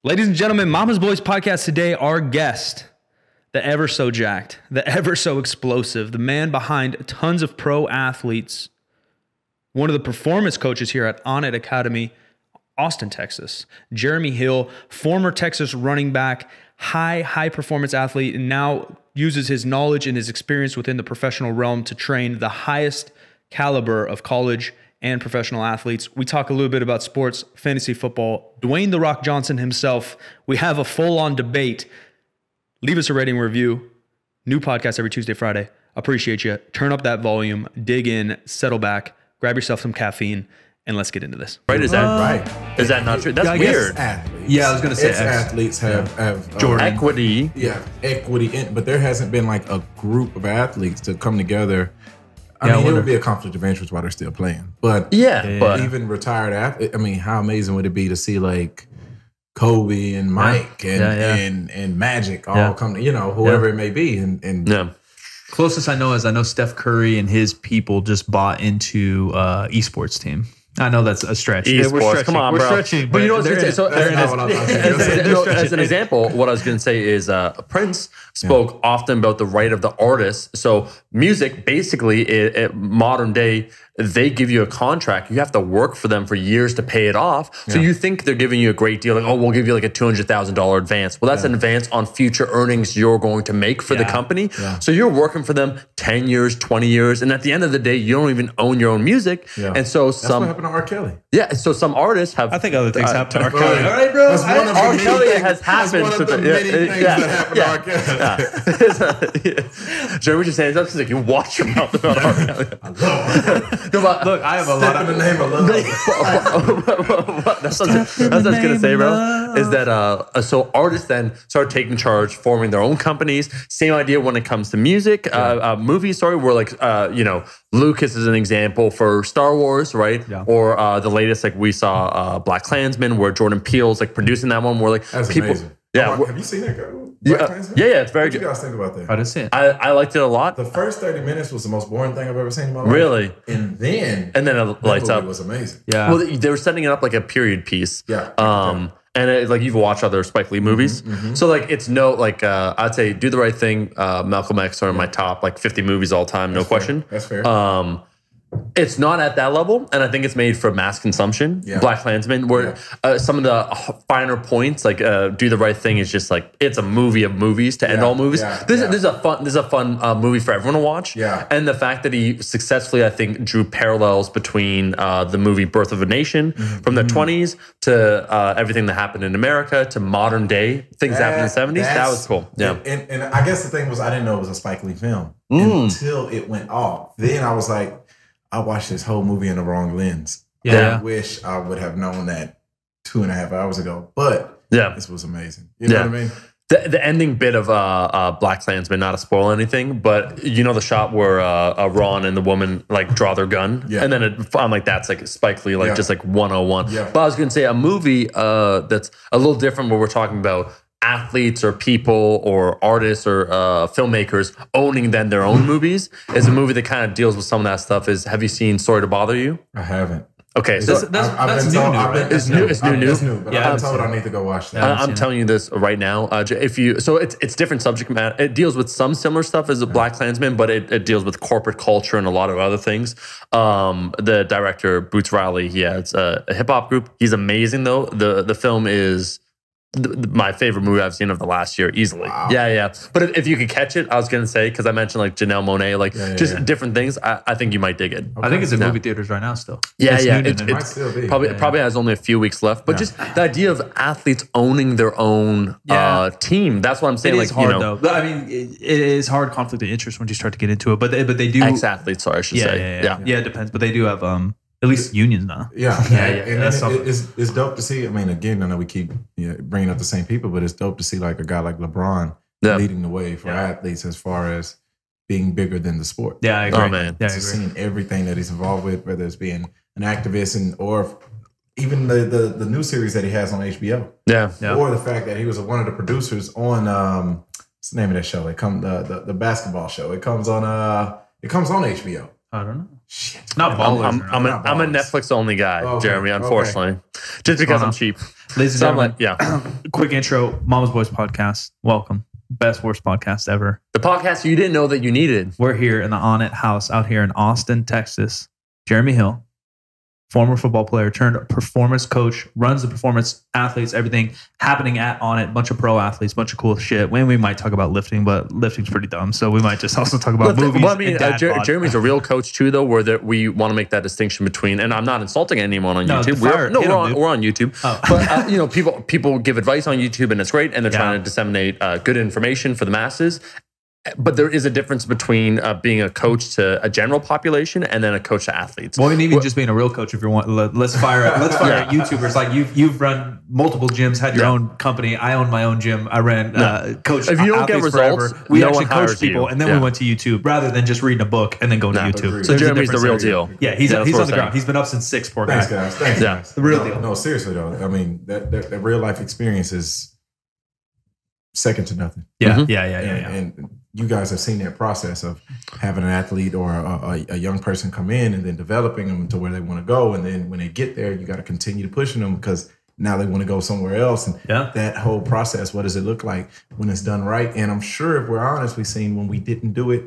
Ladies and gentlemen, Mama's Boys podcast today, our guest, the ever so jacked, the ever so explosive, the man behind tons of pro athletes, one of the performance coaches here at On It Academy, Austin, Texas, Jeremy Hill, former Texas running back, high performance athlete, and now uses his knowledge and his experience within the professional realm to train the highest caliber of college and professional athletes. We talk a little bit about sports, fantasy football, Dwayne "The Rock" Johnson himself. We have a full-on debate. Leave us a rating review. New podcast every Tuesday, Friday. Appreciate you. Turn up that volume, dig in, settle back, grab yourself some caffeine, and let's get into this. Right? Is that right? Is that not true? That's weird. Yeah, I was going to say athletes have equity. Yeah, equity in, but there hasn't been like a group of athletes to come together. I mean, it would be a conflict of interest while they're still playing. But but even retired athletes, I mean, how amazing would it be to see like Kobe and Mike and Magic all come, whoever it may be. And closest I know is Steph Curry and his people just bought into esports team. I know that's a stretch. Esports, come on, bro. Stretching, but you know what's going to say? So as an example, example, what I was going to say is Prince spoke often about the right of the artist. So music, basically, modern day, they give you a contract. You have to work for them for years to pay it off. So you think they're giving you a great deal. Like, oh, we'll give you like a $200,000 advance. Well, that's an advance on future earnings you're going to make for the company. So you're working for them 10 years, 20 years. And at the end of the day, you don't even own your own music. And so that's what happened to R. Kelly. Yeah, so some artists have... I think other things happen to R. Kelly. All right, bro. R. Kelly has happened. That's one of the many things that happened to R. Kelly. Jeremy just saying something like, you watch your mouth about R. Kelly. I love Look, I have a lot of... the name of love. That's what I was going to say, bro. Is that so artists then start taking charge, forming their own companies. Same idea when it comes to music, movies. Sorry, where like Lucas is an example for Star Wars, right? Yeah. Or the latest, like we saw Black Klansman, where Jordan Peele's like producing that one. Where like that's people, amazing. Yeah, have you seen that? Yeah, it's very good. What do you guys think about that? I didn't see it. I liked it a lot. The first 30 minutes was the most boring thing I've ever seen in my life. Really? And then it lights up. It was amazing. Yeah. Well, they were setting it up like a period piece. Yeah. And like you've watched other Spike Lee movies, so like it's I'd say Do the Right Thing, Malcolm X are in my top like 50 movies all time, no question. That's fair. It's not at that level, and I think it's made for mass consumption. Yeah. Black Klansman, where some of the finer points, like Do the Right Thing, is just like it's a movie of movies to end all movies. This is a fun movie for everyone to watch. Yeah. And the fact that he successfully, I think, drew parallels between the movie Birth of a Nation from the 20s to everything that happened in America to modern day things that happened in the 70s. That was cool. Yeah. And I guess the thing was I didn't know it was a Spike Lee film until it went off. Then I was like, I watched this whole movie in the wrong lens. Yeah. I wish I would have known that 2.5 hours ago. But this was amazing. You know what I mean? The ending bit of Black Klansman, not to spoil anything, but you know the shot where Ron and the woman like draw their gun, and then I'm like, that's like Spike Lee, like just like 101. But I was gonna say a movie that's a little different, where we're talking about athletes or people or artists or filmmakers owning then their own movies, is a movie that kind of deals with some of that stuff. Have you seen Sorry to Bother You? I haven't. Okay, so that's new, right? It's new. But I've been told I need to go watch that. I'm telling you this right now. It's different subject matter. It deals with some similar stuff as a Black Klansman, but it deals with corporate culture and a lot of other things. The director Boots Riley, it's a hip hop group. He's amazing though. The film is my favorite movie I've seen of the last year, easily. Wow. Yeah. But if you could catch it, I was going to say, because I mentioned like Janelle Monáe, like different things, I think you might dig it. Okay. I think it's in movie theaters right now still. It might still be. Probably has only a few weeks left. But just the idea of athletes owning their own team, that's what I'm saying. It is hard though. I mean, it is hard conflict of interest once you start to get into it. But they do. Ex-athletes, sorry, I should say. Yeah, it depends. But they do have at least unions now. And it's dope to see. I mean, again, I know we keep bringing up the same people, but it's dope to see like a guy like LeBron leading the way for athletes as far as being bigger than the sport. Yeah, I agree. Oh, man. Yeah, seeing everything that he's involved with, whether it's being an activist or even the new series that he has on HBO. Yeah. Or the fact that he was one of the producers on what's the name of that show? The basketball show. It comes on HBO. I don't know. Shit. Not Ballers. I'm a Netflix only guy, Jeremy, unfortunately. Just because I'm cheap. Ladies and So I'm gentlemen, like, quick intro, Mama's Boys podcast. Welcome. Best, worst podcast ever. the podcast you didn't know that you needed. We're here in the On It house out here in Austin, Texas. Jeremy Hill, former football player turned performance coach, runs the performance athletes, everything happening at On It. Bunch of pro athletes, bunch of cool shit. When we might talk about lifting, but lifting's pretty dumb. So we might just also talk about movies. Well, I mean, and dad bod. Jeremy's a real coach too, though, where we want to make that distinction between, and I'm not insulting anyone on YouTube. We're on YouTube. Oh. But people give advice on YouTube, and it's great, and they're trying to disseminate good information for the masses. But there is a difference between being a coach to a general population and then a coach to athletes. Well, and even just being a real coach, if you want, let's fire YouTubers. Like you've run multiple gyms, had your own company. I own my own gym. I ran coach. If you don't get results, we no actually one hires coached people, you. and then we went to YouTube rather than just reading a book and then going to YouTube. Agreed. So there's a Jeremy's the real difference there. deal. Yeah, he's on the what I'm ground. saying. He's been up since 6. Poor guy. Thanks, guys. Thanks, guys. The real deal. No, seriously though. I mean, that real life experience is second to nothing. Yeah, Mhm. yeah. And you guys have seen that process of having an athlete or a young person come in and then developing them to where they want to go. And then when they get there, you got to continue to pushing them because now they want to go somewhere else. And that whole process, what does it look like when it's done right? And I'm sure if we're honest, we've seen when we didn't do it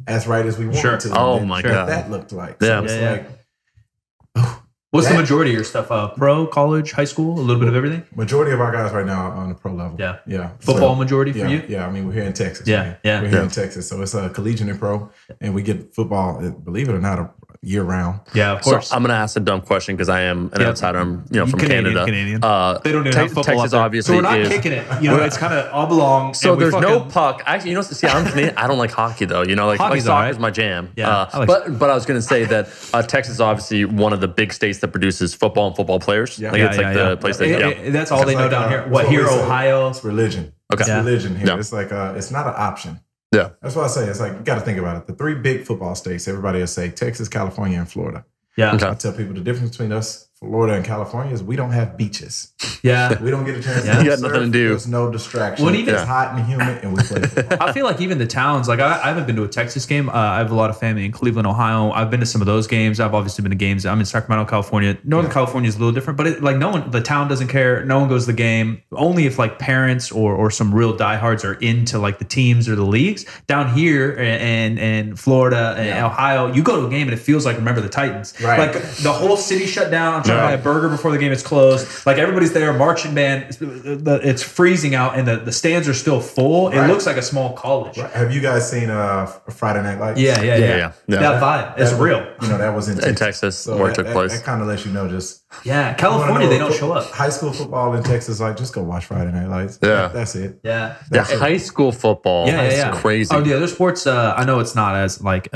as right as we wanted to. Oh my God. That looked like. Yeah. So it's like, What's the majority of your stuff? Pro, college, high school, a little bit of everything? majority of our guys right now are on the pro level. Yeah. Yeah. Football majority for you? Yeah. I mean, we're here in Texas. Yeah, man. yeah. We're here in Texas. So it's a collegiate and pro. And we get football, believe it or not, year round. Yeah, of So course. I'm going to ask a dumb question because I am an outsider. I'm from Canada. Canadian. They don't even have football Texas up there. obviously So we're not is. kicking it. It's kind of oblong. So and we there's no fucking- puck. Actually, see, I'm Canadian. I don't like hockey though. Like Hockey's soccer's alright. my jam. Yeah, I like but I was going to say that Texas is obviously one of the big states that produces football and football players. Yeah. Like it's like the place that. That's all they know like, down here. that's What, what we here, say. Ohio? It's religion. Okay. It's Yeah. religion here. Yeah. It's like, it's not an option. Yeah. That's what I say. It's like, you got to think about it. The 3 big football states, everybody will say Texas, California, and Florida. Yeah. Okay. I tell people the difference between us, Florida, and California is we don't have beaches. Yeah. We don't get a chance Yeah. to You got surf. nothing to do. There's no distraction. Well, even- It's hot and humid, and we play football. I feel like even the towns, like I haven't been to a Texas game. I have a lot of family in Cleveland, Ohio. I've been to some of those games. I've obviously been to games. I'm in Sacramento, California. Northern California is a little different, but the town doesn't care. No one goes to the game. Only if like parents or some real diehards are into like the teams or the leagues. Down here in Florida and Ohio, you go to a game and it feels like Remember the Titans. Right. Like the whole city shut down. I'm trying to buy a burger before the game is closed. Like everybody's there, marching band. It's freezing out and the stands are still full. It Right. looks like a small college. Have you guys seen Friday Night Lights? Yeah. Yeah. That vibe is real. That was in Texas, So where it took place. That kind of lets you know just Yeah, California, they don't show up. High school football in Texas, like just go watch Friday Night Lights. Yeah. That's it. Yeah. High school football. That's crazy. Oh, the other sports, I know it's not as like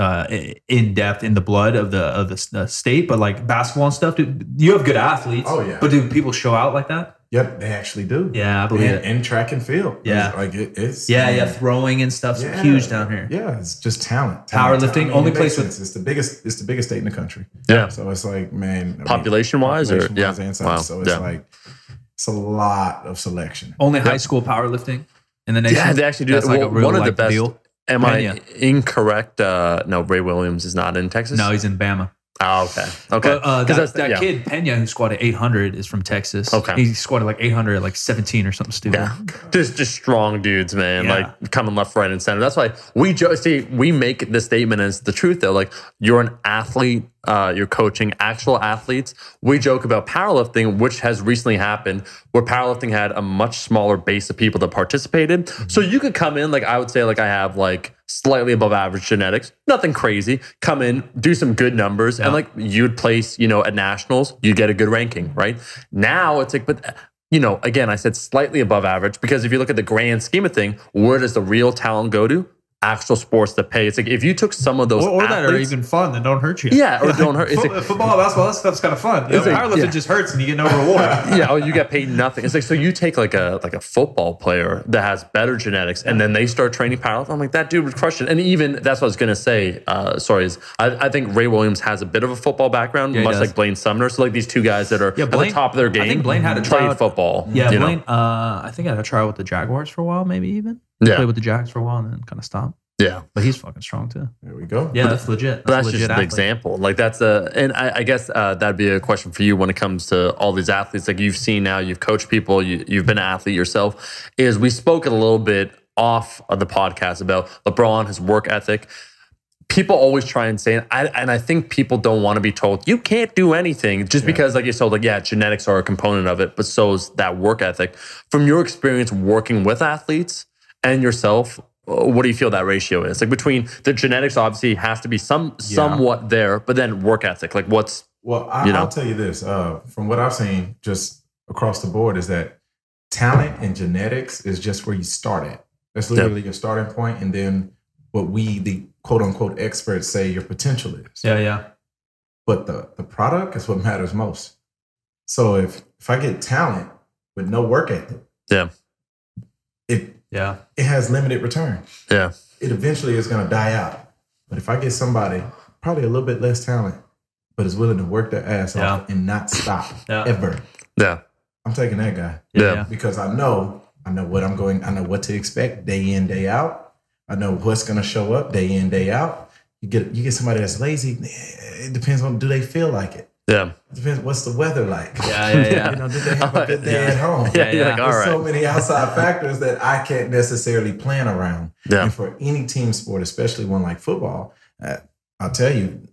in depth in the blood of the state, but like basketball and stuff. You have good athletes. Oh, yeah. But do people show out like that? Yep, they actually do. Yeah, I believe it. In track and field. Yeah. It's Throwing and stuff's huge down here. Yeah, it's just talent. Powerlifting, only place with it's the biggest state in the country. Yeah. So it's like, man, Population-wise, or and stuff. Wow. So it's like it's a lot of selection. Only high school powerlifting in the nation. Yeah, they actually do. That's like a real one of the like, best. deal. Am Pena. I incorrect? No, Ray Williams is not in Texas. No, he's in Bama. Oh, okay. But that kid Pena who squatted 800 is from Texas. Okay. He squatted like 800 at like 17 or something stupid. Yeah, just strong dudes, man. Yeah. Like coming left, right, and center. That's why we make the statement as the truth though. Like you're an athlete, you're coaching actual athletes. We joke about powerlifting, which has recently happened, where powerlifting had a much smaller base of people that participated. Mm-hmm. So you could come in, like I would say, like I have like slightly above average genetics, nothing crazy. Come in, do some good numbers, and like you'd place, at nationals, you get a good ranking, right? Now it's like, but again, I said slightly above average because if you look at the grand scheme of thing, where does the real talent go to? Actual sports that pay. It's like if you took some of those or that are athletes, even fun that don't hurt you. Yeah, or don't hurt. It's like, football, basketball, that stuff's kind of fun. Powerlifting just hurts and you get no reward. yeah, you get paid nothing. It's like so you take like a football player that has better genetics and then they start training powerlifting. I'm like that dude would crush it. And even that's what I was gonna say. I think Ray Williams has a bit of a football background, much like Blaine Sumner. So like these two guys that are at the top of their game. I think Blaine had a played tryout. football. Yeah, Blaine. I think I had a trial with the Jaguars for a while, maybe even. Yeah. Played with the Jags for a while and then kind of stopped. Yeah. But he's fucking strong too. There we go. Yeah, that's legit. But that's a legit just an athlete. example. Like that's and I guess that'd be a question for you when it comes to all these athletes. Like you've seen now, you've coached people, you've been an athlete yourself. Is we spoke a little bit off of the podcast about LeBron, his work ethic. People always try and say, and I think people don't want to be told you can't do anything just because, like you said, like genetics are a component of it, but so is that work ethic. From your experience working with athletes and yourself, what do you feel that ratio is? Like between the genetics, obviously has to be somewhat there, but then work ethic, like what's I'll tell you this from what I've seen just across the board is that talent and genetics is just where you start at. That's literally your starting point, and then what we the quote unquote experts say your potential is. Yeah. But the product is what matters most. So if I get talent with no work ethic, it has limited return. Yeah. It eventually is going to die out. But if I get somebody probably a little bit less talent, but is willing to work their ass off and not stop ever, I'm taking that guy. Yeah. Because I know what I'm going. I know what to expect day in, day out. I know what's going to show up day in, day out. You get somebody that's lazy. It depends on, do they feel like it? Yeah. It depends. What's the weather like? Yeah. You know, did they have a good day at home? Yeah. Like, all There's right. so many outside factors that I can't necessarily plan around. Yeah. And for any team sport, especially one like football, I'll tell you,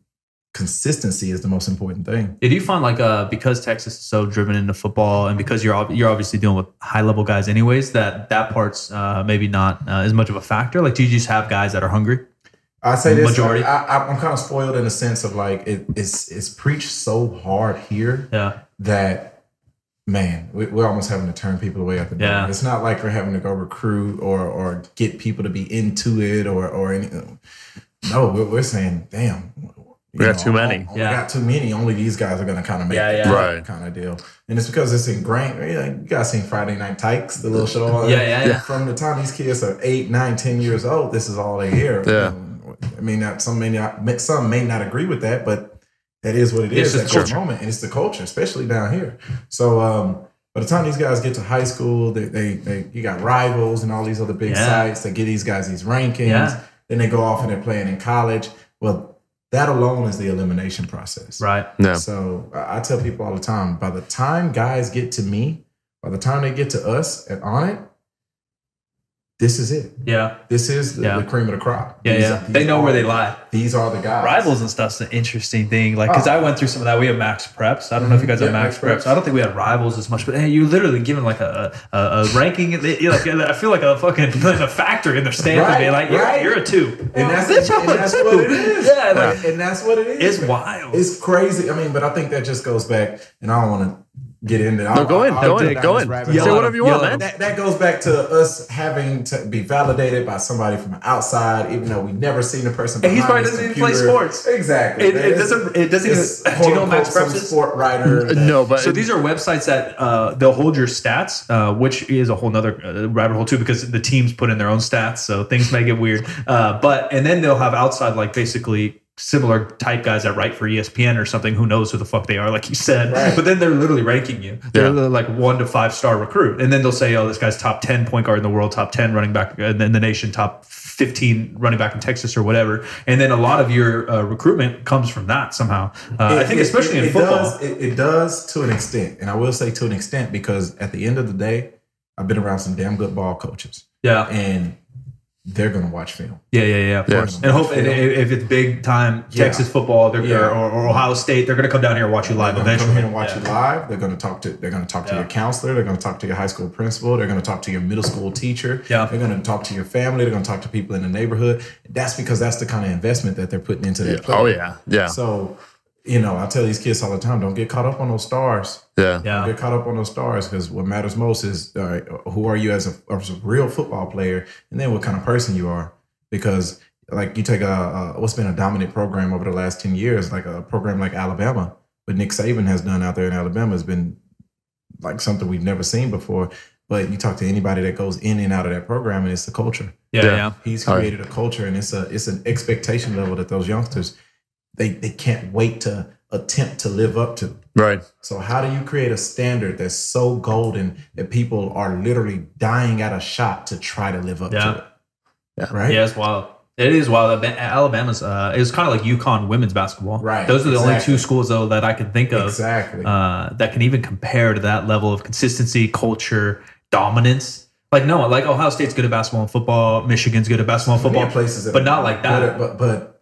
consistency is the most important thing. Do you find like because Texas is so driven into football, and because you're obviously dealing with high level guys anyways, that part's maybe not as much of a factor? Like, do you just have guys that are hungry? I say this. Majority? I'm kind of spoiled in the sense of like it's preached so hard here that, man, we're almost having to turn people away at the door. Yeah. It's not like we're having to go recruit or get people to be into it or anything. No, we're saying, damn, we got too many. We got too many. Only these guys are going to kind of make it right kind of deal. And it's because it's ingrained. You guys seen Friday Night Tykes, the little show? Yeah. From the time these kids are 8, 9, 10 years old, this is all they hear. Yeah. I mean, some may not agree with that, but that is what it is at that moment, and it's the culture, especially down here. So by the time these guys get to high school, you got Rivals and all these other big sites that give these guys these rankings. Yeah. Then they go off and they're playing in college. Well, that alone is the elimination process. Right. Yeah. So I tell people all the time, by the time guys get to me, by the time they get to us at On It, this is it. Yeah. This is the cream of the crop. These they know where they lie. These are the guys. Rivals and stuff's an interesting thing. Like, because I went through some of that. We have Max Preps. I don't know if you guys have Max Preps. I don't think we had Rivals as much, but hey, you're literally given like a ranking. You're like, I feel like a fucking a factory in their stamp and be like, you're a 2. And that's what it is. And that's what it is. It's wild. It's crazy. I mean, but I think that just goes back, and I don't want to get into it. No, go in. Say whatever you want, man. That goes back to us having to be validated by somebody from outside, even though we never seen the person. And he probably doesn't even play sports. Exactly. It doesn't even. Do you know Max Preps is? Sport writer. No, but so these are websites that they'll hold your stats, which is a whole nother rabbit hole too, because the teams put in their own stats, so things may get weird. And then they'll have outside, like basically similar type guys that write for ESPN or something. Who knows who the fuck they are, like you said. Right. But then they're literally ranking you. They're like 1 to 5 star recruit. And then they'll say, oh, this guy's top 10 point guard in the world, top 10 running back in the nation, top 15 running back in Texas or whatever. And then a lot of your recruitment comes from that somehow. I think especially in football. It does to an extent. And I will say to an extent, because at the end of the day, I've been around some damn good ball coaches. Yeah. And they're going to watch film. Yeah, of course. And hope if it's big time Texas football or Ohio State, they're going to come down here and watch you live eventually. Come here and watch you live. They're going to talk to your counselor. They're going to talk to your high school principal. They're going to talk to your middle school teacher. Yeah. They're going to talk to your family. They're going to talk to people in the neighborhood. That's because that's the kind of investment that they're putting into their play. Oh yeah. So, I tell these kids all the time, don't get caught up on those stars. Yeah. Don't get caught up on those stars, because what matters most is, all right, who are you as a real football player, and then what kind of person you are. Because like you take what's been a dominant program over the last 10 years, like a program like Alabama, what Nick Saban has done out there in Alabama has been like something we've never seen before. But you talk to anybody that goes in and out of that program, and it's the culture. Yeah. He's created a culture, and it's an expectation level that those youngsters, they can't wait to attempt to live up to. Right. So how do you create a standard that's so golden that people are literally dying at a shot to try to live up to it? Yeah. Right. Yeah, it's wild. It is wild. Alabama's it was kind of like UConn women's basketball. Right. Those are the only Exactly. two schools though that I can think of Exactly. that can even compare to that level of consistency, culture, dominance. Like no, like Ohio State's good at basketball and football. Michigan's good at basketball and football. Many places that but are not like that.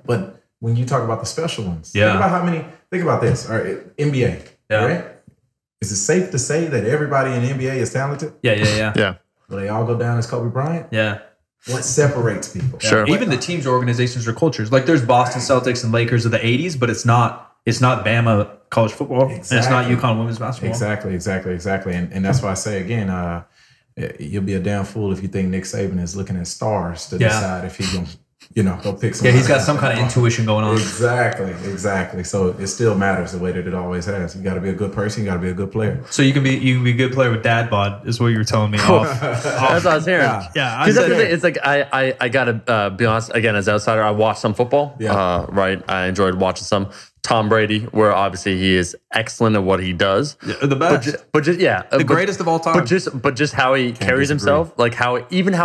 But when you talk about the special ones, Yeah. think about how many. Think about this. All right, NBA. Yeah. Right. Is it safe to say that everybody in the NBA is talented? Yeah. Will they all go down as Kobe Bryant? Yeah. What separates people? Sure. Even the teams, organizations, or cultures. Like there's Boston Celtics and Lakers of the '80s, but it's not Bama college football, and it's not Exactly. UConn women's basketball. Exactly. And that's why I say again, you'll be a damn fool if you think Nick Saban is looking at stars to decide if he's going to, go pick somebody. Yeah, he's got some kind of intuition going on. Exactly. So it still matters the way that it always has. You got to be a good person. You got to be a good player. So you can be a good player with dad bod, is what you were telling me off. That's what I was hearing. Yeah, I Because that's the said- thing. It's like I gotta be honest. Again, as an outsider, I watched some football. Yeah. Right. I enjoyed watching some Tom Brady, where obviously he is excellent at what he does. the best, The greatest of all time. But just how he carries disagree. himself, like how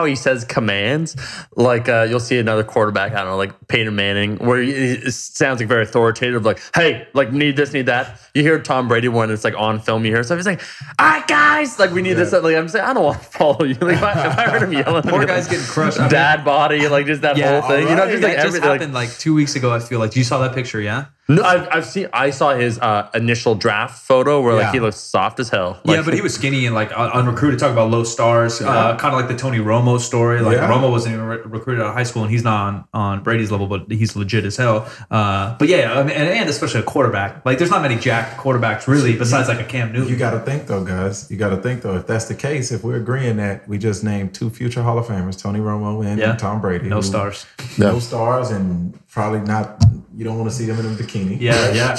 he says commands. Like you'll see another quarterback, I don't know, like Peyton Manning, where it sounds like very authoritative. Like, hey, like need this, need that. You hear Tom Brady when it's like on film. You hear stuff. He's like, all right, guys, like we need this. Like I'm saying, I don't want to follow you. Like if I heard him yelling, Poor guy's getting crushed. dad body, like just that whole thing. all You know, right. just like that just everything. happened like 2 weeks ago. I feel like you saw that picture, yeah. No, I saw his initial draft photo where like Yeah. he looks soft as hell. Like, Yeah, but he was skinny and like unrecruited. Talk about low stars, kind of like the Tony Romo story. Like Yeah. Romo wasn't even recruited out of high school, and he's not on Brady's level, but he's legit as hell. But yeah, I mean, and especially a quarterback. Like, there's not many jack quarterbacks really, besides like a Cam Newton. You got to think though, guys. You got to think though. If that's the case, if we're agreeing that we just named 2 future Hall of Famers, Tony Romo and Tom Brady, No who- stars. no stars, and probably not. You don't want to see them in a bikini. Yeah.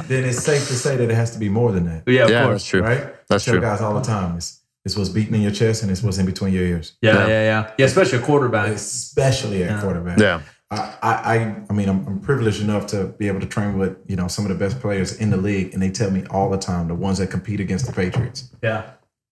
Then it's safe to say that it has to be more than that. Yeah, of yeah, course. that's true. Right? That's Tell true. guys all the time. It's what's beating in your chest and it's what's in between your ears. Yeah, especially a quarterback. Especially at quarterback. Yeah. I mean, I'm privileged enough to be able to train with some of the best players in the league, and they tell me all the time, the ones that compete against the Patriots. Yeah.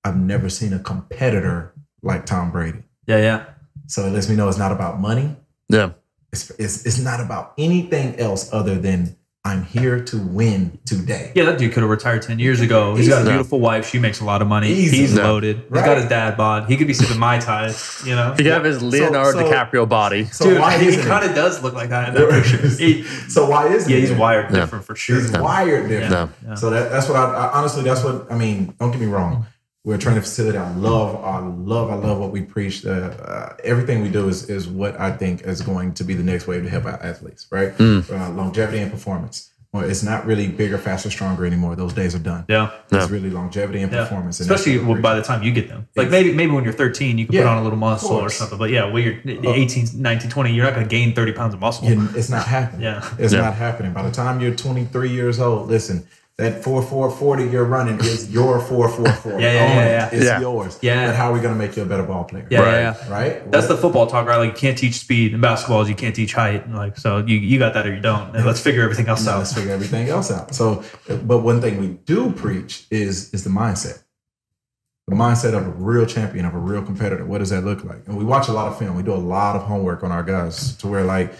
I've never seen a competitor like Tom Brady. Yeah. So it lets me know it's not about money. Yeah. It's not about anything else other than I'm here to win today. Yeah, that dude could have retired 10 years ago. He's got a beautiful wife. She makes a lot of money. Easy. He's Yeah. loaded. He's Right. got his dad bod. He could be sipping Mai Tais, He have his Leonardo so- DiCaprio body. So Dude, why he isn't kind of does look like that in that picture. So why is Yeah, it he's there? wired different for sure. He's wired different. Yeah. So that's what I honestly, that's what I mean. Don't get me wrong. We're a training facility. I love what we preach. Everything we do is what I think is going to be the next wave to help our athletes, right? Longevity and performance. Well, it's not really bigger, faster, stronger anymore. Those days are done. Yeah. It's really longevity and performance. And Especially that's what we by the time you get them. Like maybe when you're 13, you can put Yeah, on a little muscle of or course. something. But yeah, when you're 18, 19, 20, you're not going to gain 30 pounds of muscle. It's not happening. Yeah. It's not happening. By the time you're 23 years old, listen, that 4.40 you're running is your 4.44. Yeah. It's Yeah. yours. Yeah. But how are we going to make you a better ball player? Yeah. Right? That's the football talk, right? Like you can't teach speed. In basketball, you can't teach height. Like so, you got that or you don't. And let's figure everything else Now out. let's figure everything else out. So, but one thing we do preach is the mindset. The mindset of a real champion, of a real competitor. What does that look like? And we watch a lot of film. We do a lot of homework on our guys to where like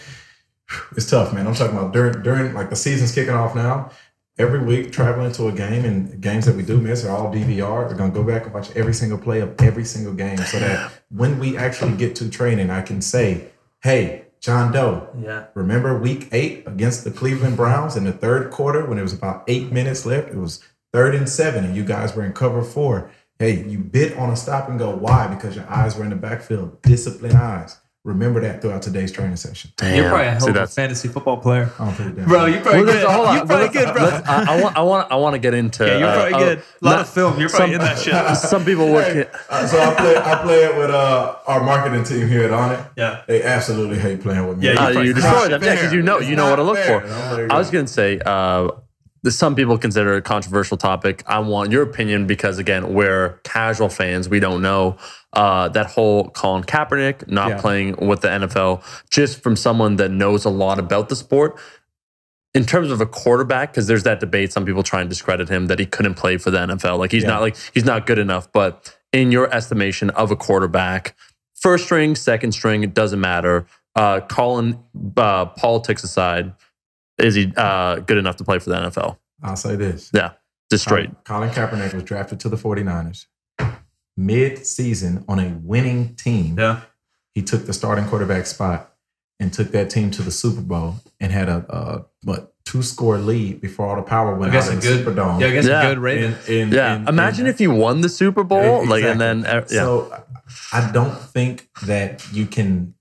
it's tough, man. I'm talking about during like the season's kicking off now. Every week traveling to a game, and games that we do miss are all DVR. We're gonna go back and watch every single play of every single game so that when we actually get to training, I can say, hey, John Doe, remember week 8 against the Cleveland Browns in the third quarter when it was about 8 minutes left? It was 3rd and 7 and you guys were in cover 4. Hey, you bit on a stop and go. Why? Because your eyes were in the backfield. Disciplined eyes. Remember that throughout today's training session. Damn. You're probably a hell See, of a that's fantasy football player. I'm pretty damn Bro, you're probably Well, good. hold on. You're probably good, bro. I want to get into. Yeah, you're probably good. A lot of film. You're probably in that shit. Some people would. So I play it with our marketing team here at On It. Yeah. They absolutely hate playing with me. Yeah, You destroy them because you know what to look for. Fair. I was going to say, some people consider it a controversial topic. I want your opinion because, again, we're casual fans. We don't know that whole Colin Kaepernick not playing with the NFL, just from someone that knows a lot about the sport. In terms of a quarterback, because there's that debate, some people try and discredit him that he couldn't play for the NFL. Like he's not good enough. But in your estimation of a quarterback, first string, second string, it doesn't matter. calling politics aside, is he good enough to play for the NFL? I'll say this. Yeah, just straight. Colin Kaepernick was drafted to the 49ers mid-season on a winning team. Yeah. He took the starting quarterback spot and took that team to the Super Bowl and had a 2-score lead before all the power went out in the Superdome. Yeah, I guess a good rating. Imagine if you won the Super Bowl, exactly. like, and then So I don't think that you can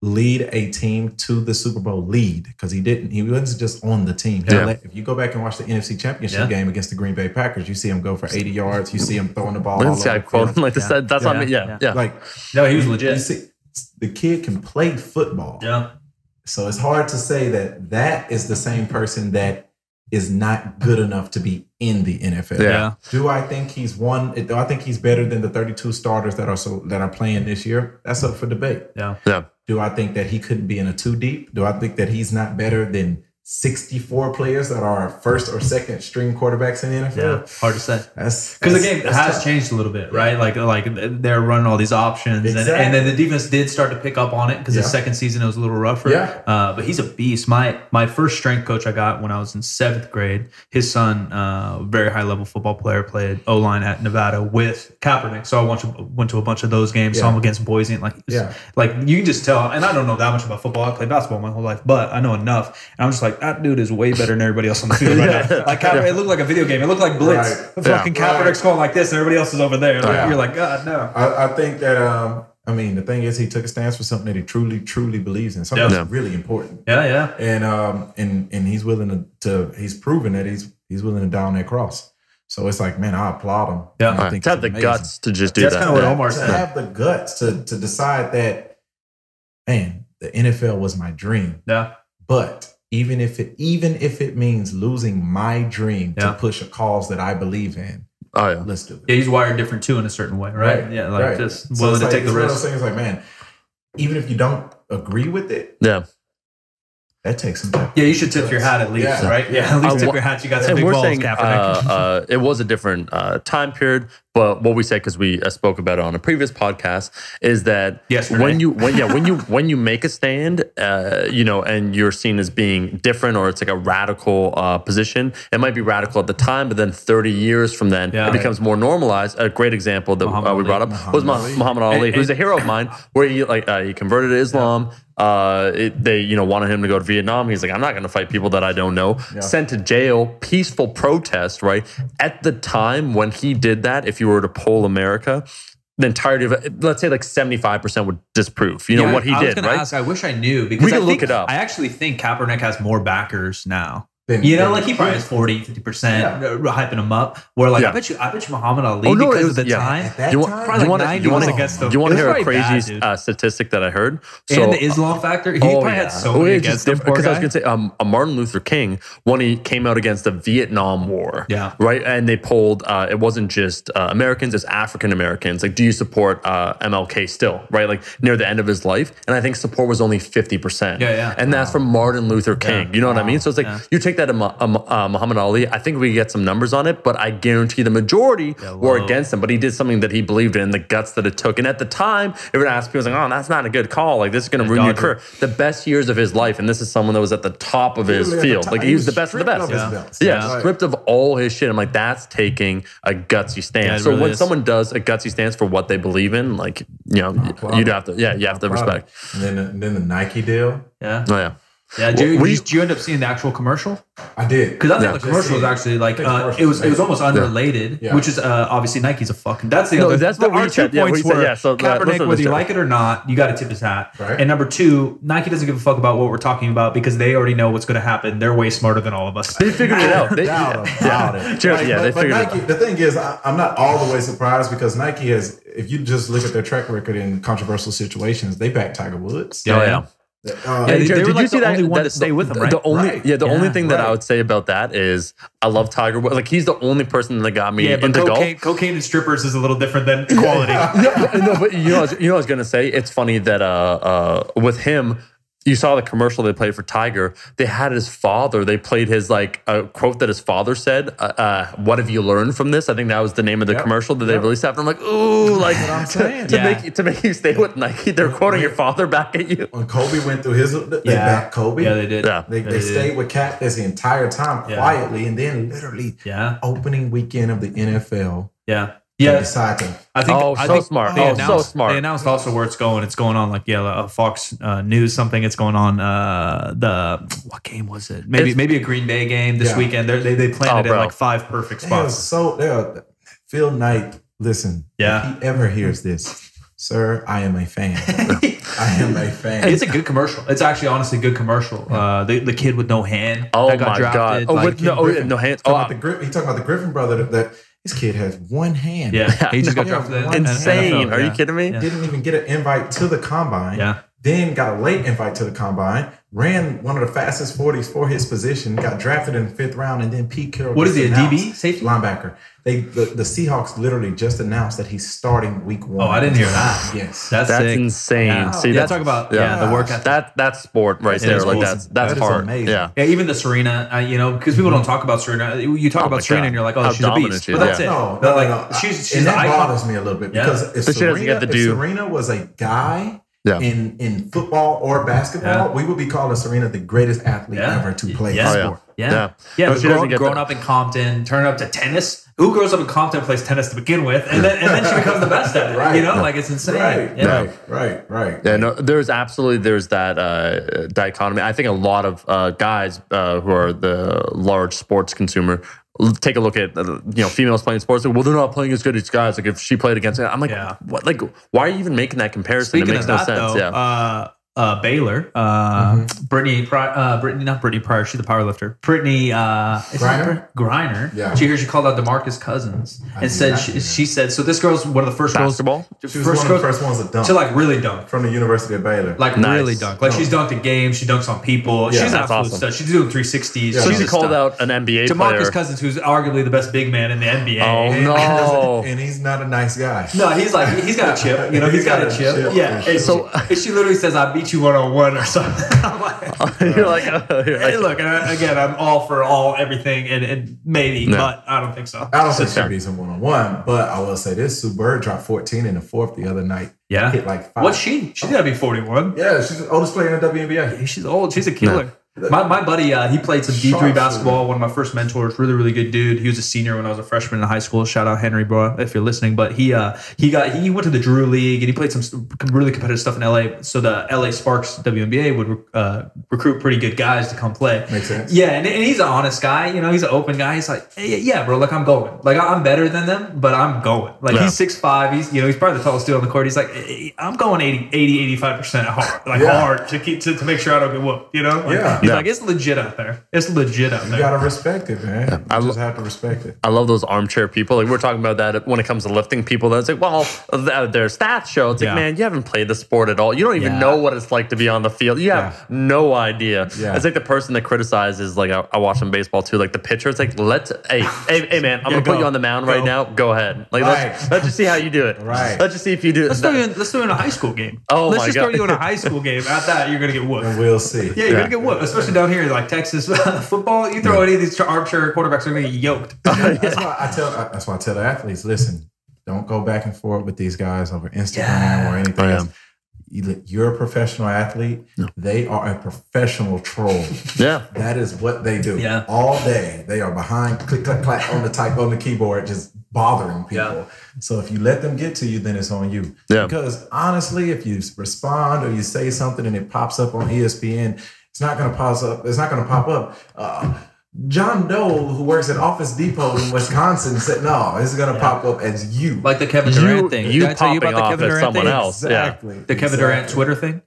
lead a team to the Super Bowl lead because he didn't. He wasn't just on the team. If you go back and watch the NFC Championship game against the Green Bay Packers, you see him go for 80 yards. You see him throwing the ball. This guy quoting like this. That's on me. Yeah. Like, no, he was legit. You see, the kid can play football. Yeah. So it's hard to say that that is the same person that is not good enough to be in the NFL. Yeah. Do I think he's do I think he's better than the 32 starters that are playing this year? That's up for debate. Yeah. Yeah. Do I think that he couldn't be in a 2 deep? Do I think that he's not better than 64 players that are first or second string quarterbacks in the NFL? Yeah, hard to say. Because the game has changed a little bit, right? Like they're running all these options, Exactly. and then the defense did start to pick up on it because the second season it was a little rougher. Yeah. But he's a beast. My first strength coach I got when I was in 7th grade, his son, very high level football player, played O-line at Nevada with Kaepernick. So I went to a bunch of those games. Saw him against Boise, and like you can just tell. And I don't know that much about football. I played basketball my whole life, but I know enough. And I'm just like, that dude is way better than everybody else on the field right now. Like Kaepernick, it looked like a video game. It looked like Blitz. Right. Fucking Kaepernick's going like this, and everybody else is over there. Like, you're like, God, no. I think that, I mean, the thing is, he took a stance for something that he truly, truly believes in. Something that's really important. Yeah. And he's willing to he's proven that he's willing to down that cross. So it's like, man, I applaud him. Yeah. I think to have the guts to just do That's that. kind of what Omar to said. have the guts to decide that, man, the NFL was my dream. Yeah. But even if it means losing my dream to push a cause that I believe in, let's do it. Yeah, he's wired different too in a certain way, right? Yeah, like just willing to take the risk. One of those things like, man, even if you don't agree with it, that takes some time. Yeah, you should tip your hat at least, right? Yeah, at least tip your hat. You got some big balls, Kaepernick. It was a different time period, but what we said, because we spoke about it on a previous podcast, is that when you make a stand, and you're seen as being different, or it's like a radical position. It might be radical at the time, but then 30 years from then, it becomes more normalized. A great example that we brought up was Muhammad Ali, who's a hero of mine, where he converted to Islam. They wanted him to go to Vietnam. He's like, I'm not going to fight people that I don't know. Sent to jail, peaceful protest, right? At the time when he did that, if you were to poll America, the entirety of it, let's say like 75% would disprove, what he did, right? I was going to ask, I wish I knew, because we can look it up. I actually think Kaepernick has more backers now. He probably has 40, 50% hyping him up. Where I bet you Muhammad Ali, because of the time. At that time, you want to hear a crazy statistic that I heard? And the Islam factor, he probably had so many against him. Because I was going to say, Martin Luther King, when he came out against the Vietnam War, right? And they polled, it wasn't just Americans, it's African Americans. Like, do you support MLK still, right? Like, near the end of his life. And I think support was only 50%. And that's from Martin Luther King. You know what I mean? So it's like, you take that Muhammad Ali, I think we get some numbers on it, but I guarantee the majority were against him. But he did something that he believed in, the guts that it took. And at the time, if you were to ask people, like, oh, that's not a good call. Like, this is going to ruin your career. The best years of his life, and this is someone that was at the top of his field. Like, he was the best of the best. Stripped of all his shit. I'm like, that's taking a gutsy stance. So when someone does a gutsy stance for what they believe in, like, you'd have to, you have to respect. And then the Nike deal. Yeah. Oh, yeah. Yeah, did you end up seeing the actual commercial? I did. Because I think the commercial was actually like, it was almost unrelated, which is obviously Nike's a fucking, that's the other, that's what our we 2 said. points were So Kaepernick, whether you like it or not, you got to tip his hat. Right. And number 2, Nike doesn't give a fuck about what we're talking about because they already know what's going to happen. They're way smarter than all of us. They figured it out. They figured Nike, it out. the thing is, I'm not all the way surprised because Nike has, if you just look at their track record in controversial situations, they back Tiger Woods. They were like the only one to stay with him, right? The only thing that I would say about that is I love Tiger Woods. Like, he's the only person that got me into golf. Cocaine and strippers is a little different than equality. But you know what I was gonna say? It's funny that with him, you saw the commercial they played for Tiger. They had his father. They played his like a quote that his father said. What have you learned from this? I think that was the name of the commercial that they released after. I'm like, ooh, like what I'm saying. to make you stay with Nike. They're quoting your father back at you. When Kobe went through his, they backed Kobe. Yeah, they did. Yeah. They stayed with Cat this entire time quietly, and then literally opening weekend of the NFL. Yeah. They Yeah. decide to. I think Smart. They So smart. They announced also where it's going. It's going on like Fox News something. It's going on what game was it? Maybe a Green Bay game this weekend. They planned it at like 5 perfect spots. Phil Knight. Listen, if he ever hears this, sir, I am a fan. I am a fan. It's a good commercial. It's actually honestly a good commercial. The kid with no hand. Oh that got my drafted. god! Like, No hands. He talking about the Griffin brother that his kid has one hand. Yeah, he just got drafted. Insane. NFL. Are you kidding me? Didn't even get an invite to the combine. Yeah. Then got a late invite to the combine. Ran one of the fastest 40s for his position. Got drafted in the 5th round, and then Pete Carroll. What is he? A DB? Safety? Linebacker. The Seahawks literally just announced that he's starting week 1. Oh, I didn't hear that. Yes, That's That's sick. insane. Yeah. See, Talk about the work ethic. That's sport right there. is Like awesome. that's That is hard. amazing. Yeah. Yeah, even the Serena, because people don't talk about Serena. You talk about my Serena God. and you're like, oh, How she's a dominant beast. she But is. that's it. No, But no. she's and an that icon. bothers me a little bit Yeah. because if But she doesn't get to do- Serena was a guy Yeah. in football or basketball, we would be calling Serena the greatest athlete ever to play Yeah. the Oh, sport. Yeah. No, But she doesn't get growing the- up in Compton, turning up to tennis. Who grows up in Compton and plays tennis to begin with? And then she becomes the best at it. Right. Like it's insane. Right. Yeah, no, there's that dichotomy. I think a lot of guys who are the large sports consumer take a look at females playing sports. Like, well, they're not playing as good as guys. Like if she played against, I'm like, what? Like, why are you even making that comparison? Speaking it makes of no that, sense. though, Baylor, Brittany, not Brittany Pryor, she's the powerlifter. Brittany Griner. Yeah. She called out DeMarcus Cousins and said she said, so this girl's one of the first Basketball? girls. She was one of the first ones to dunk. To like really dunk. From the University of Baylor. Like Nice. really dunk. Like she's dunked in games. She dunks on people. Yeah, She's an that's absolute awesome. stud. She's doing 360s. Yeah. She's She a called stud. out an NBA DeMarcus player. Cousins, who's arguably the best big man in the NBA. Oh no! And he's not a nice guy. No, he's got a chip. He's got a chip. Yeah. For And sure. and she literally says, "I beat you 1-on-1" or something. I'm like, You're like, hey, look, again, I'm all for everything, and maybe, but I don't think so. I don't think she beats him 1-on-1, but I will say this: Sue Bird dropped 14 in the 4th the other night. Yeah. Hit like 5. What's she? She's gotta be 41. Yeah, she's the oldest player in the WNBA. She's old. She's a killer. My buddy, he played some D3 Sharp basketball. One of my first mentors, really good dude. He was a senior when I was a freshman in high school. Shout out Henry, bro, if you're listening. But he went to the Drew League and he played some really competitive stuff in LA. So the LA Sparks WNBA would recruit pretty good guys to come play. Makes sense. Yeah, and he's an honest guy. He's an open guy. He's like, hey, yeah, bro, like I'm going. Like I'm better than them, but I'm going. Like he's 6'5". He's probably the tallest dude on the court. He's like, hey, I'm going 85% hard, hard to make sure I don't get whooped. He's like, it's legit out there. It's legit out there. You gotta respect it, man. You just have to respect it. I love those armchair people. Like we're talking about that when it comes to lifting people. That's like, well, their stats show. It's like, man, you haven't played the sport at all. You don't even know what it's like to be on the field. You have no idea. Yeah. It's like the person that criticizes. Like I watch some baseball too. Like the pitcher. It's like, hey, man, I'm gonna put you on the mound right now. Go ahead. Like let's just see how you do it. Right. Let's just see if you do it. Let's throw you in a high school game. Oh let's my just God. throw you in a high school game. At that, you're gonna get whooped. And we'll see. Yeah, you're gonna get whooped, especially down here like Texas football. You throw any of these armchair quarterbacks, they're gonna get yoked. That's why I tell the athletes, listen, don't go back and forth with these guys over Instagram or anything else. You're a professional athlete. They are a professional troll. Yeah. That is what they do. Yeah. All day. They are behind click, clack, clack on the keyboard, just bothering people. Yeah. So if you let them get to you, then it's on you. Yeah. Because honestly, if you respond or you say something and it pops up on ESPN, it's not going to pop up. It's not going to pop up. John Doe, who works at Office Depot in Wisconsin, said, "No, this is going to pop up as you." Like the Kevin Durant thing. You Did I tell you popping about the off Kevin as Durant someone thing? else. Exactly. The Kevin Durant Twitter thing.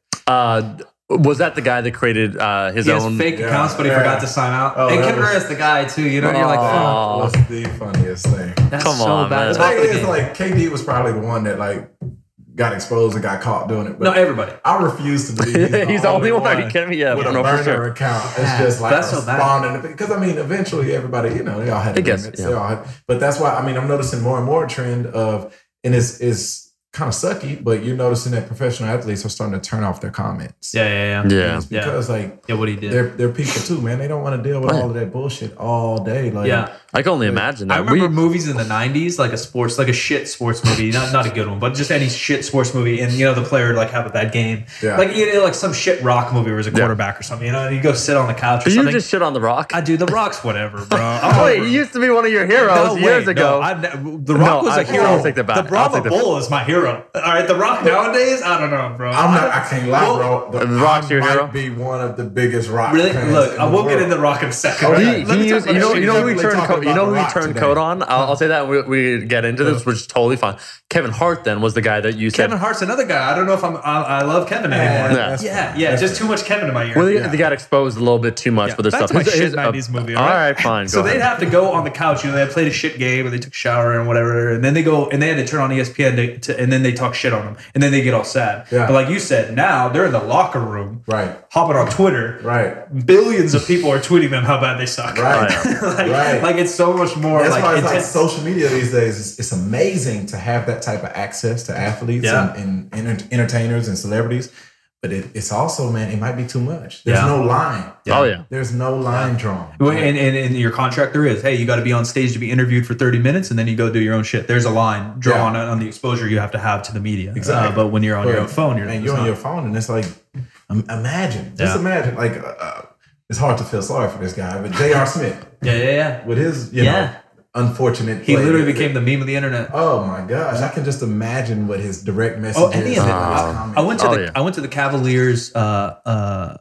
Was that the guy that created his He has own fake accounts, but he forgot to sign out. Oh, and that Kevin was- Durant's the guy too. You're like, fuck. What's the funniest thing? That's Come so on, bad. man. It's The off thing the is, game. like, KD was probably the one that got exposed and got caught doing it. But No, everybody. I refuse to believe He's the only one. Are you kidding me? Yeah, with a no, for burner sure. account. It's just like That's so bad. responding because eventually everybody, they all had I guess, limits. yeah. They all had, but that's why I'm noticing more and more a trend of, and it's kind of sucky, but you're noticing that professional athletes are starting to turn off their comments. Yeah. It's because what he did. They're people too, man. They don't want to deal with all of that bullshit all day. Like, I can only imagine that. I remember movies in the 90s, like a shit sports movie, not a good one, but just any shit sports movie, and the player would like have a bad game. Yeah. Like some shit rock movie where he was a quarterback or something, and you go sit on the couch or something. You just shit on The Rock? I do. The Rock's whatever, bro. Wait, he used to be one of your heroes years ago. The Rock was a hero. I'll take that back. The Brahma Bull is my hero. All right, The Rock nowadays, I don't know, bro. I can't lie, bro. The Rock's your hero? Might be one of the biggest rock really? fans. Look, I will get into Rock in a second. You know who he turned coat on? I'll say that we get into this, which is totally fine. Kevin Hart then was the guy that you said. Kevin Hart's another guy. I don't know if I love Kevin anymore. Yeah, just too much Kevin in my ear. Well, they got exposed a little bit too much for this stuff. That's my shit 90s movie. All right, fine. So they'd have to go on the couch. They had played a shit game, or they took a shower and whatever, and then they go and they had to turn on ESPN and then they talk shit on them, and then they get all sad. Yeah. But like you said, now they're in the locker room, right? Hopping on Twitter, right? Billions of people are tweeting them how bad they suck, right? Like it's so much more. That's why it's like social media these days. It's amazing to have that type of access to athletes and entertainers and celebrities. But it's also, man, it might be too much. There's no line. There's no line drawn. And in your contract, there is. Hey, you got to be on stage to be interviewed for 30 minutes, and then you go do your own shit. There's a line drawn on the exposure you have to the media. Exactly. But when you're on your own phone, you're on your phone, and it's like, imagine. Just imagine. Like, it's hard to feel sorry for this guy, but J.R. Smith. Yeah. With his, you know, unfortunate. He literally became the meme of the internet. Oh my gosh! I can just imagine what his direct message is. Any of it. I went to the Cavaliers Toronto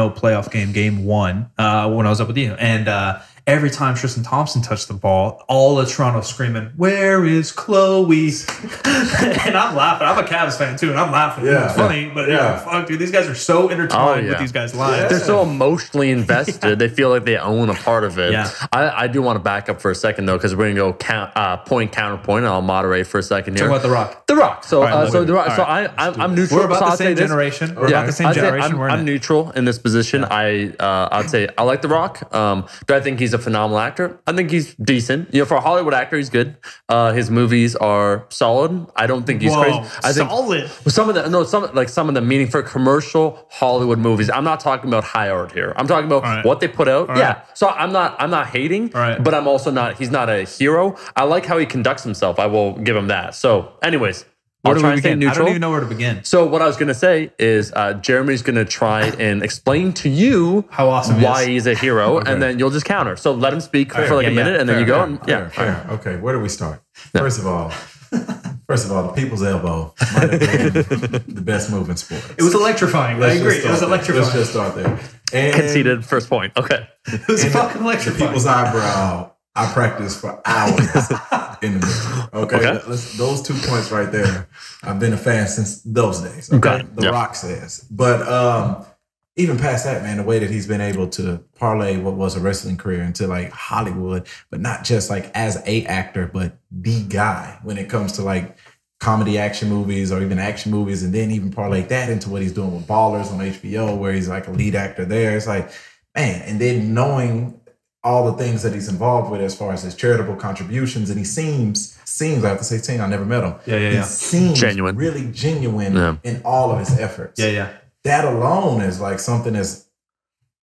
playoff game 1 when I was up with you, and every time Tristan Thompson touched the ball, all of Toronto screaming, "Where is Chloe?" And I'm laughing. I'm a Cavs fan too, and I'm laughing. It's funny, but fuck, dude, these guys are so intertwined with these guys' lives. They're so emotionally invested. They feel like they own a part of it. I do want to back up for a second though, because we're gonna go point counterpoint, and I'll moderate for a second here. Talk about The Rock. The Rock. So I'm neutral. We're about the same generation. I'm neutral in this position. I'd say I like The Rock. Do I think he's a phenomenal actor? I think he's decent. For a Hollywood actor, he's good. His movies are solid. I don't think he's crazy. I think solid. Some of the meaning for commercial Hollywood movies. I'm not talking about high art here. I'm talking about what they put out. So I'm not hating, but I'm also not. He's not a hero. I like how he conducts himself. I will give him that. So, anyways. I'll try and stay neutral. I don't even know where to begin. So what I was going to say is Jeremy's going to try and explain to you how awesome why he's a hero, and then you'll just counter. So let him speak for like a minute, and then you go. Fair. Okay, where do we start? First of all, the people's elbow might have been the best move in sports. It was electrifying. I agree. It was electrifying. Let's just start there. And conceded first point. Okay. It was fucking electrifying. The people's eyebrow. I practiced for hours in the mirror. Okay. Those 2 points right there. I've been a fan since those days. Okay. The Rock says. But even past that, man, the way that he's been able to parlay what was a wrestling career into like Hollywood, but not just like as a actor, but the guy when it comes to like comedy action movies or even action movies, and then even parlay that into what he's doing with Ballers on HBO, where he's like a lead actor there. It's like, man, and then knowing all the things that he's involved with as far as his charitable contributions, and he seems I have to say, I never met him. He seems genuine, really genuine in all of his efforts. That alone is like something that's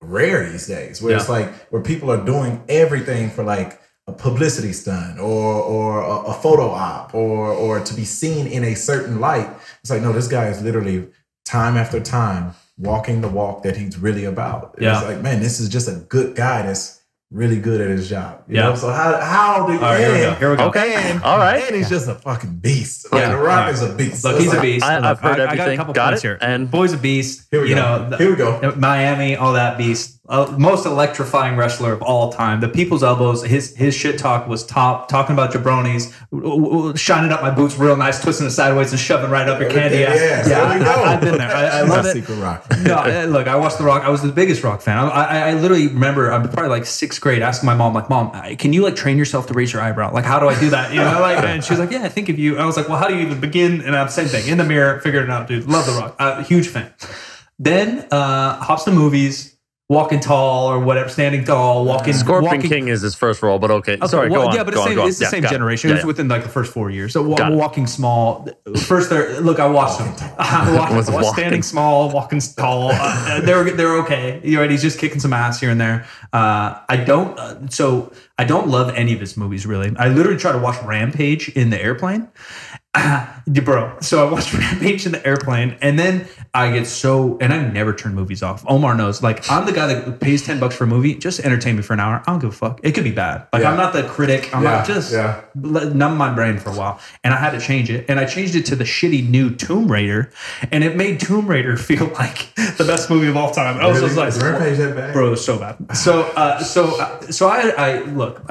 rare these days, where it's like where people are doing everything for like a publicity stunt or a photo op or to be seen in a certain light. It's like, no, this guy is literally time after time walking the walk that he's really about. It's like, man, this is just a good guy that's really good at his job. You know? So how do you here we go. Okay. All right. And he's just a fucking beast. Like, The Rock is a beast. Look, he's a beast. I've heard everything. I got a couple points here. And boy's a beast. Here we go. Here we go. Miami, all that beast. Most electrifying wrestler of all time. The people's elbows. His shit talk was top. Talking about jabronis, shining up my boots real nice, twisting it sideways and shoving right up your candy ass. I've been there. I love it. Secret Rock. No, look, I watched The Rock. I was the biggest Rock fan. I literally remember I'm probably like 6th grade asking my mom, like, Mom, can you like train yourself to raise your eyebrow? Like, how do I do that? And she was like, yeah, I think of you. I was like, well, how do you even begin? And I'm same thing in the mirror, figured it out, dude. Love The Rock. Huge fan. Then hops to movies. Walking Tall or whatever, Standing Tall, Scorpion King is his first role, but okay. Sorry, go on. Yeah, but it's the same generation. It was within like the first 4 years. So Walking Small. First, look, I watched them. I watched Standing Small, Walking Tall. They're okay. You're right. He's just kicking some ass here and there. I don't love any of his movies really. I literally try to watch Rampage in the airplane. Bro, so I watched Rampage in the airplane, and then I get and I never turn movies off. Omar knows, like, I'm the guy that pays $10 for a movie, just entertain me for an hour. I don't give a fuck. It could be bad. Like, I'm not the critic. I'm not just numb my brain for a while. And I had to change it, and I changed it to the shitty new Tomb Raider, and it made Tomb Raider feel like the best movie of all time. I was just like, Rampage that bad? Bro, it was so bad. So I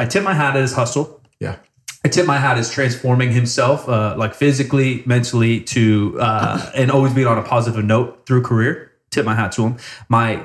tip my hat at his hustle. Yeah. I tip my hat as transforming himself, like physically, mentally, to and always being on a positive note through career. Tip my hat to him. My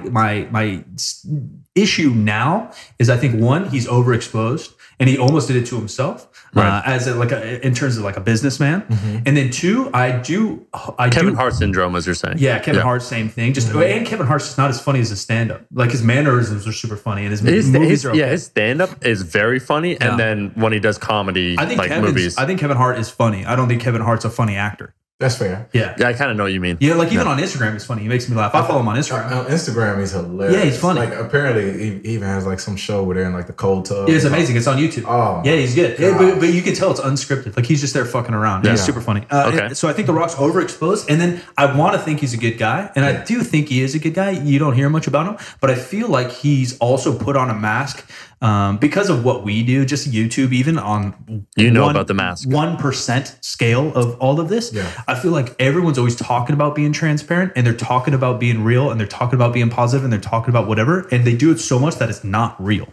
issue now is, I think, one, he's overexposed, and he almost did it to himself, in terms of like a businessman. And then two, I do Kevin Hart syndrome, as you're saying. Yeah, Kevin Hart, same thing. And Kevin Hart's just not as funny as his stand-up. Like, his mannerisms are super funny, and his movies are okay. Yeah, his stand-up is very funny, and then when he does comedy, movies. I think Kevin Hart is funny. I don't think Kevin Hart's a funny actor. That's fair. Yeah, I kind of know what you mean. Yeah, like even on Instagram, he's funny. He makes me laugh. I follow him on Instagram. On Instagram, he's hilarious. Yeah, he's funny. Like, apparently, he even has like some show where they're in like the cold tub. Yeah, it's amazing. It's on YouTube. Oh, yeah, he's good. Yeah, but you can tell it's unscripted. Like, he's just there fucking around. Yeah. He's super funny. So I think The Rock's overexposed, and then I want to think he's a good guy, and I do think he is a good guy. You don't hear much about him, but I feel like he's also put on a mask. Because of what we do, just YouTube, even on about the mask 1% scale of all of this, I feel like everyone's always talking about being transparent, and they're talking about being real, and they're talking about being positive, and they're talking about whatever, and they do it so much that it's not real.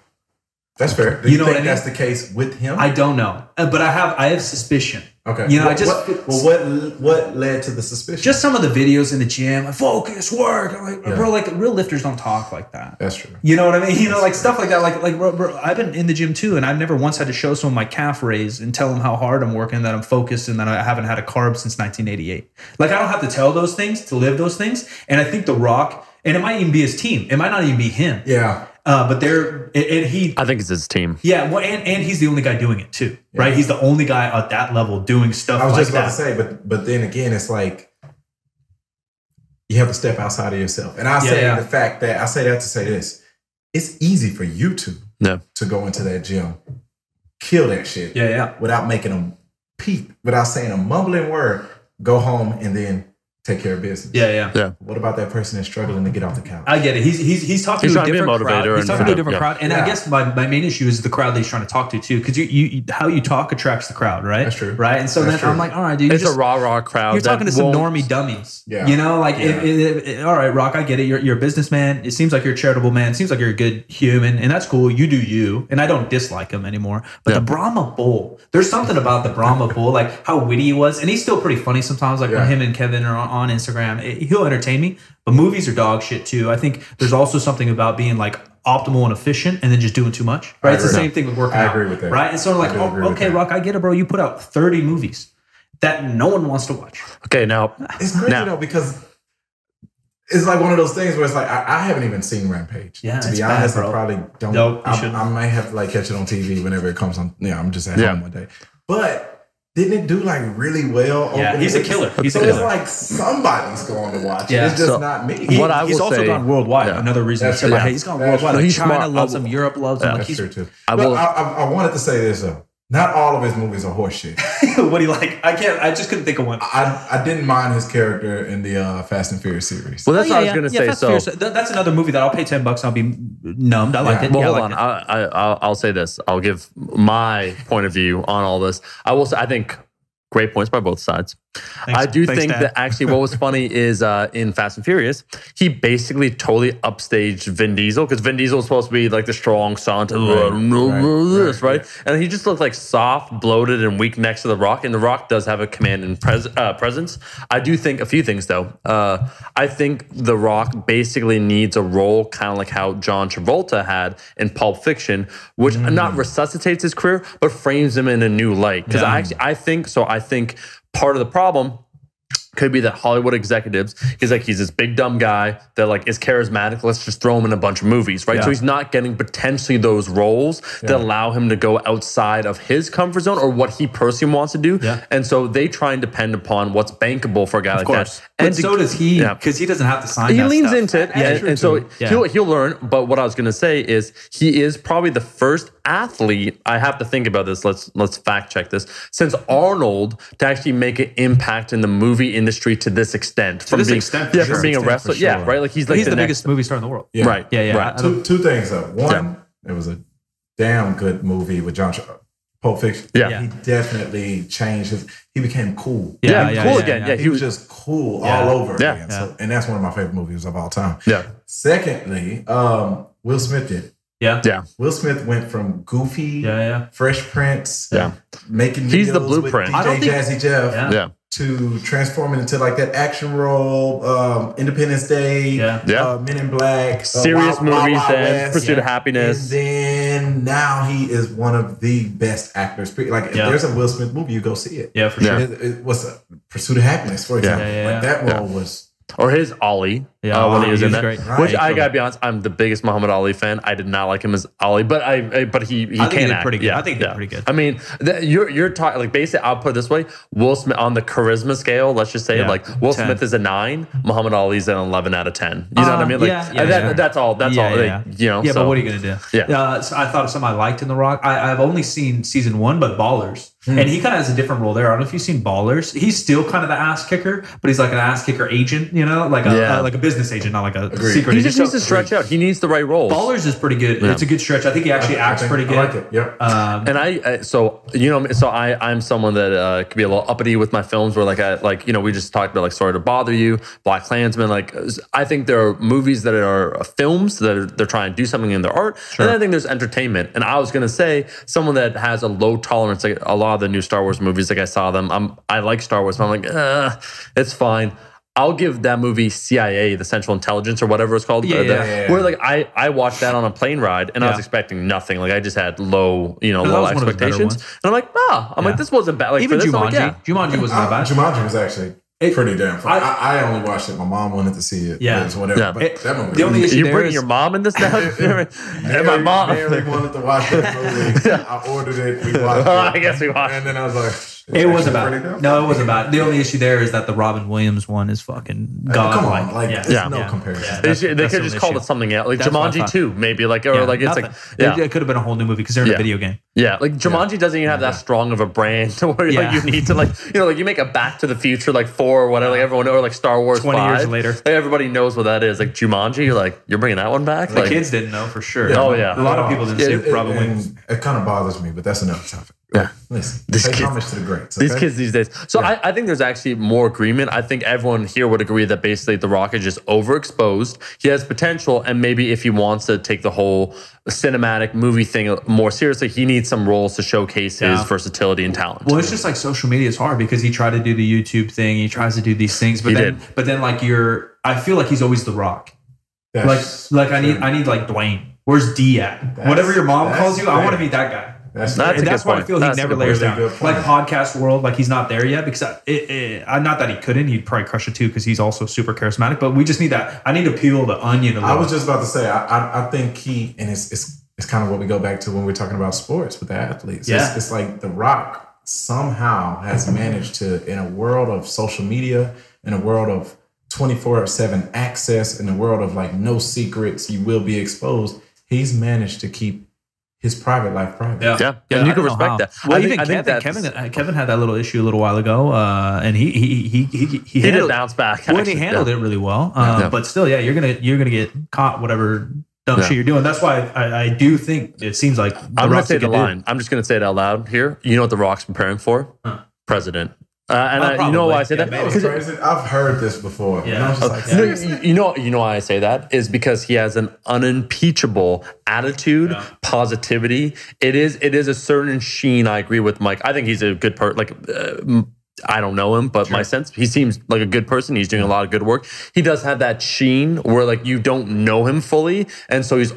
That's fair. Do you think that's the case with him? I don't know, but I have suspicion. Okay. What led to the suspicion? Just some of the videos in the gym, like, focus, work. I'm like, bro, like, real lifters don't talk like that. That's true. You know what I mean? Like stuff like that. Like, bro, I've been in the gym too, and I've never once had to show someone my calf raise and tell them how hard I'm working, that I'm focused, and that I haven't had a carb since 1988. Like, I don't have to tell those things to live those things. And I think The Rock, and it might even be his team. It might not even be him. Yeah. But I think it's his team. Yeah, well, and he's the only guy doing it too, right? He's the only guy at that level doing stuff like that. I was just about to say, but then again, it's like you have to step outside of yourself. And I say the fact that I say that to say this: it's easy for you to go into that gym, kill that shit, without making them peep, without saying a mumbling word, go home and then take care of business. Yeah. What about that person that's struggling to get off the couch? I get it. He's talking to a different crowd. He's talking to a different crowd. And I guess my main issue is the crowd that he's trying to talk to too, because you how you talk attracts the crowd, right? That's true. Right. And so then I'm like, all right, dude, it's a raw crowd. You're talking to some normie dummies. Yeah. You know, like, all right, Rock, I get it. You're a businessman. It seems like you're a charitable man. It seems like you're a good human, and that's cool. You do you, and I don't dislike him anymore. But the Brahma Bull, there's something about the Brahma Bull, like how witty he was, and he's still pretty funny sometimes. Like when him and Kevin are on Instagram. He'll entertain me, but movies are dog shit too. I think there's also something about being like optimal and efficient and then just doing too much, right? It's the same thing with working out. I agree with that. Right? And so like, okay, Rock, I get it, bro. You put out 30 movies that no one wants to watch. Okay, now. It's crazy though, because it's like one of those things where it's like, I haven't even seen Rampage. Yeah, to be honest, bad, I probably don't. Nope, I might have to like catch it on TV whenever it comes on. Yeah, I'm just at home one day. But didn't it do like really well? Yeah, he's a killer. He's a killer. It's like somebody's going to watch it. It's just not me. He's also gone worldwide. Another reason to say, he's gone worldwide. Like China loves him. Europe loves him. That's true too. I wanted to say this though. Not all of his movies are horseshit. What do you like? I just couldn't think of one. I didn't mind his character in the Fast and Furious series. Well, that's what I was going to say. So that's another movie that I'll pay $10 and I'll be numbed. I liked it. Well, hold on. I'll say this. I'll give my point of view on all this. I will say, I think great points by both sides. I do think that actually what was funny is in Fast and Furious, he basically totally upstaged Vin Diesel, because Vin Diesel was supposed to be like the strong son, right? And he just looked like soft, bloated, and weak next to The Rock. And The Rock does have a command and presence. I do think a few things though. I think The Rock basically needs a role kind of like how John Travolta had in Pulp Fiction, which not resuscitates his career, but frames him in a new light. Because I think part of the problem, Could be that Hollywood executives, he's this big dumb guy that like is charismatic. Let's just throw him in a bunch of movies, right? So he's not getting potentially those roles that allow him to go outside of his comfort zone or what he personally wants to do. And so they try and depend upon what's bankable for a guy like that. And so does he, because he doesn't have to sign. He that leans stuff. into it, and so he'll learn. But what I was going to say is he is probably the first athlete. I have to think about this. Let's fact check this. Since Arnold to actually make an impact in the movie industry to this extent, from being a wrestler, right? Like he's the biggest movie star in the world, right? Right. Two things though. One, it was a damn good movie with Pulp Fiction. He definitely changed he became cool. Cool again. Yeah, he was just cool all over again. So, and that's one of my favorite movies of all time. Secondly, Will Smith did it. Will Smith went from goofy, Fresh Prince, making he's the videos blueprint. with DJ Jazzy Jeff, to transforming into like that action role, Independence Day, Men in Black, serious movies, Wild West, Pursuit of Happiness, and then now he is one of the best actors. Like if there's a Will Smith movie, you go see it. Yeah, for sure. It was Pursuit of Happiness, for example. Like that role was. Or his Ollie, when he was in that. Great. Which I gotta be honest, I'm the biggest Muhammad Ali fan. I did not like him as Ali, but he can act. Pretty good. I think he did pretty good. I mean, you're talking like basically. I'll put it this way: Will Smith on the charisma scale. Let's just say like Will 10. Smith is a 9, Muhammad Ali's an 11 out of 10. You know what I mean? Like that's all. That's all. Like, you know. Yeah, but what are you gonna do? So I thought of something I liked in The Rock. I've only seen season 1, but Ballers. And he kind of has a different role there. I don't know if you've seen Ballers. He's still kind of the ass kicker, but he's like an ass kicker agent, you know, like a business agent, not like a secret agent. He just needs to stretch out. He needs the right role. Ballers is pretty good. It's a good stretch. I think he actually acts pretty good. I like it. Yep. And I'm someone that could be a little uppity with my films where we just talked about like Sorry to Bother You, Black Klansman. Like I think there are movies that are films that they're trying to do something in their art. Sure. And then I think there's entertainment. And I was going to say someone that has a low tolerance, like a lot of the new Star Wars movies, like I saw them. I like Star Wars, but I'm like, it's fine. I'll give that movie CIA, the Central Intelligence or whatever it's called. Where like I watched that on a plane ride and I was expecting nothing. Like I just had low expectations. And I'm like, like this wasn't bad. Like even for this, Jumanji, Jumanji wasn't that bad. Jumanji was actually pretty damn fun. I only watched it. My mom wanted to see it. Yeah. Whatever. Yeah. But that movie. The only issue you're bringing your mom in this now? And my mom. Mary wanted to watch that movie. I ordered it. We watched it. I guess we watched it. And then I was like, it wasn't bad. No, it wasn't bad. The only issue there is that the Robin Williams one is fucking godlike. Come on, there's no comparison. They could just call it something else, like Jumanji 2, maybe, like or like it's like it could have been a whole new movie because they're in a video game. Yeah, like Jumanji doesn't even have that strong of a brand to where like you need to like you make a Back to the Future like 4 or whatever, like everyone or like Star Wars 20 5. years later, like everybody knows what that is. Like Jumanji, you're bringing that one back. The kids didn't know for sure. Oh yeah, a lot of people didn't see Robin Williams. It kind of bothers me, but that's another topic. Yeah. Listen, pay homage to the greats. These kids these days. So I think there's actually more agreement. I think everyone here would agree that basically The Rock is just overexposed. He has potential, and maybe if he wants to take the whole cinematic movie thing more seriously, he needs some roles to showcase his versatility and talent. Well, it's just like social media is hard because he tried to do the YouTube thing. He tries to do these things, but then like I feel like he's always The Rock. I need like Dwayne. Where's D at? Whatever your mom calls you, I want to be that guy. That's why I feel he never layers down. Like podcast world, like he's not there yet because not that he couldn't. He'd probably crush it too because he's also super charismatic. But we just need that. I need to peel the onion a little. I was just about to say. I think it's kind of what we go back to when we're talking about sports with the athletes. It's like The Rock somehow has managed to, in a world of social media, in a world of 24/7 access, in a world of like no secrets, you will be exposed. He's managed to keep his private life private. Yeah. And you can respect that. Well, even Kevin had that little issue a little while ago, and he did bounce back. Well, he handled it really well. But still, you're gonna get caught whatever dumb shit you're doing. That's why I do think it seems like I'm gonna say the line. I'm just gonna say it out loud here. You know what The Rock's preparing for? President. You know why I say that? I've heard this before. Yeah. You know why I say that is because he has an unimpeachable attitude, positivity. It is a certain sheen. I agree with Mike. I think he's a good person. Like I don't know him, but my sense, he seems like a good person. He's doing a lot of good work. He does have that sheen where like you don't know him fully, and so he's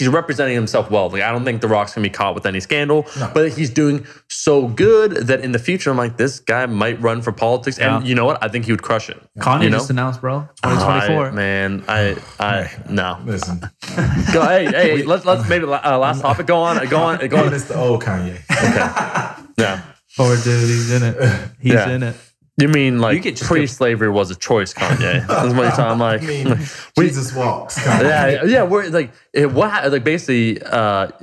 representing himself well. Like I don't think The Rock's gonna be caught with any scandal, but he's doing so good that in the future, I'm like, this guy might run for politics, and you know what? I think he would crush it. Kanye just announced, bro, 2024. No. Listen, hey, let's maybe last topic. Go on. It's the old Kanye. Okay. Yeah. Poor dude, he's in it. He's in it. You mean like pre-slavery was a choice, Kanye? That's what you're talking. Like, Jesus walks. Kanye. Yeah. We're like, basically,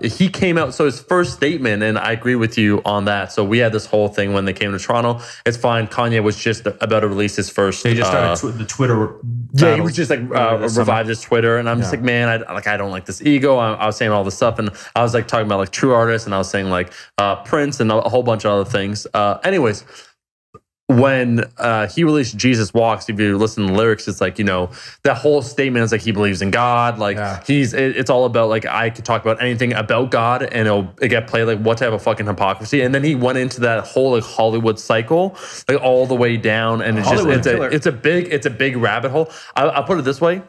he came out. So his first statement, and I agree with you on that. So we had this whole thing when they came to Toronto. It's fine. Kanye was just about to release his first. They just started the Twitter. Yeah, he was just like revived his Twitter, and I'm just like, man, I don't like this ego. I was saying all this stuff, and I was like talking about like true artists, and I was saying like Prince and a whole bunch of other things. Anyways. When he released Jesus Walks, if you listen to the lyrics, it's like, that whole statement is like he believes in God. Like it's all about like, I could talk about anything about God and it'll get played. Like what type of fucking hypocrisy. And then he went into that whole like Hollywood cycle, like all the way down. And it's a big rabbit hole. I'll put it this way.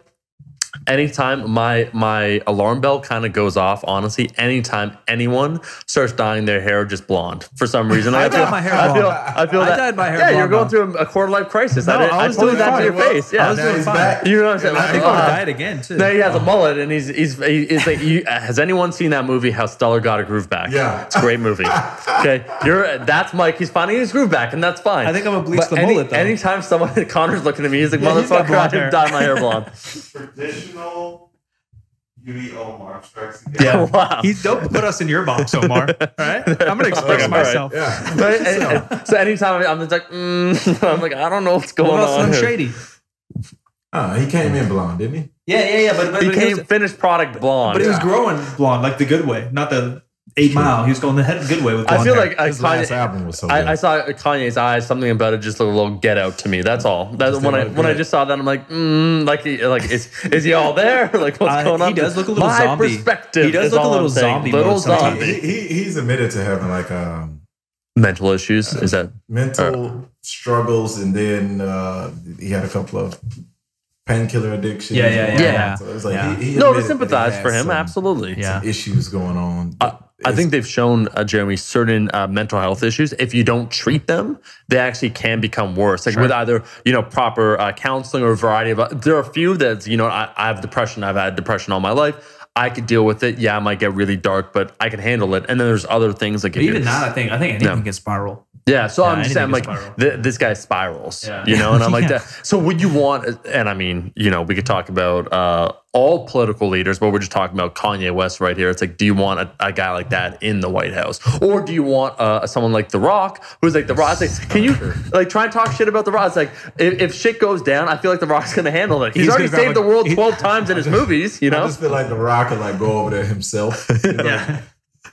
Anytime my alarm bell kind of goes off, honestly, anytime anyone starts dyeing their hair just blonde for some reason, I dyed my hair blonde. I dyed my hair blonde. Yeah, you're going through a quarter life crisis. No, I was doing that to your face. Yeah, I was doing fine. You know what I'm saying? I think I would dye it again too. No, he has a mullet, and he's like. Has anyone seen that movie? How Stellar Got a Groove Back? Yeah, it's a great movie. Okay, that's Mike. He's finding his groove back, and that's fine. I think I'm gonna bleach the mullet though. Anytime Connor's looking at me, he's like, motherfucker, I didn't dye my hair blonde. Traditional beauty Omar strikes again. Yeah, wow. Don't put us in your box, Omar. All right, I'm gonna express myself. Yeah. But, so anytime I'm just like, I'm like, I don't know what's going on. Slim Shady. He came in blonde, didn't he? Yeah. But he came finished product blonde. But he was growing blonde, like the good way, not the 8 Mile. He was going the good way with blonde. I feel hair. like his last album was so good. I saw Kanye's eyes. Something about it just looked a little Get Out to me. That's all. When I just saw that, I'm like, is he all there? Like what's going on? He does look a little zombie. My perspective. He does look a little zombie. Little zombie. He's admitted to having like mental issues. Is that mental struggles, and then he had a couple of painkiller addictions. Yeah. So it was like he to sympathize for him. Absolutely. Some issues going on. I think they've shown, Jeremy, certain mental health issues. If you don't treat them, they actually can become worse. Like with either proper counseling or a variety of. There are a few that I have depression. I've had depression all my life. I could deal with it. Yeah, it might get really dark, but I can handle it. And then there's other things like even that. I think anything can spiral. Yeah, so I'm just saying, like, this guy spirals, and I'm like that. So would you want, and I mean, we could talk about all political leaders, but we're just talking about Kanye West right here. It's like, do you want a guy like that in the White House? Or do you want someone like The Rock, who's like, The Rock, it's like, can you, like, try and talk shit about The Rock? It's like, if shit goes down, I feel like The Rock's going to handle it. He's already saved the world 12 times in his movies, I just feel like The Rock could, like, go over there himself.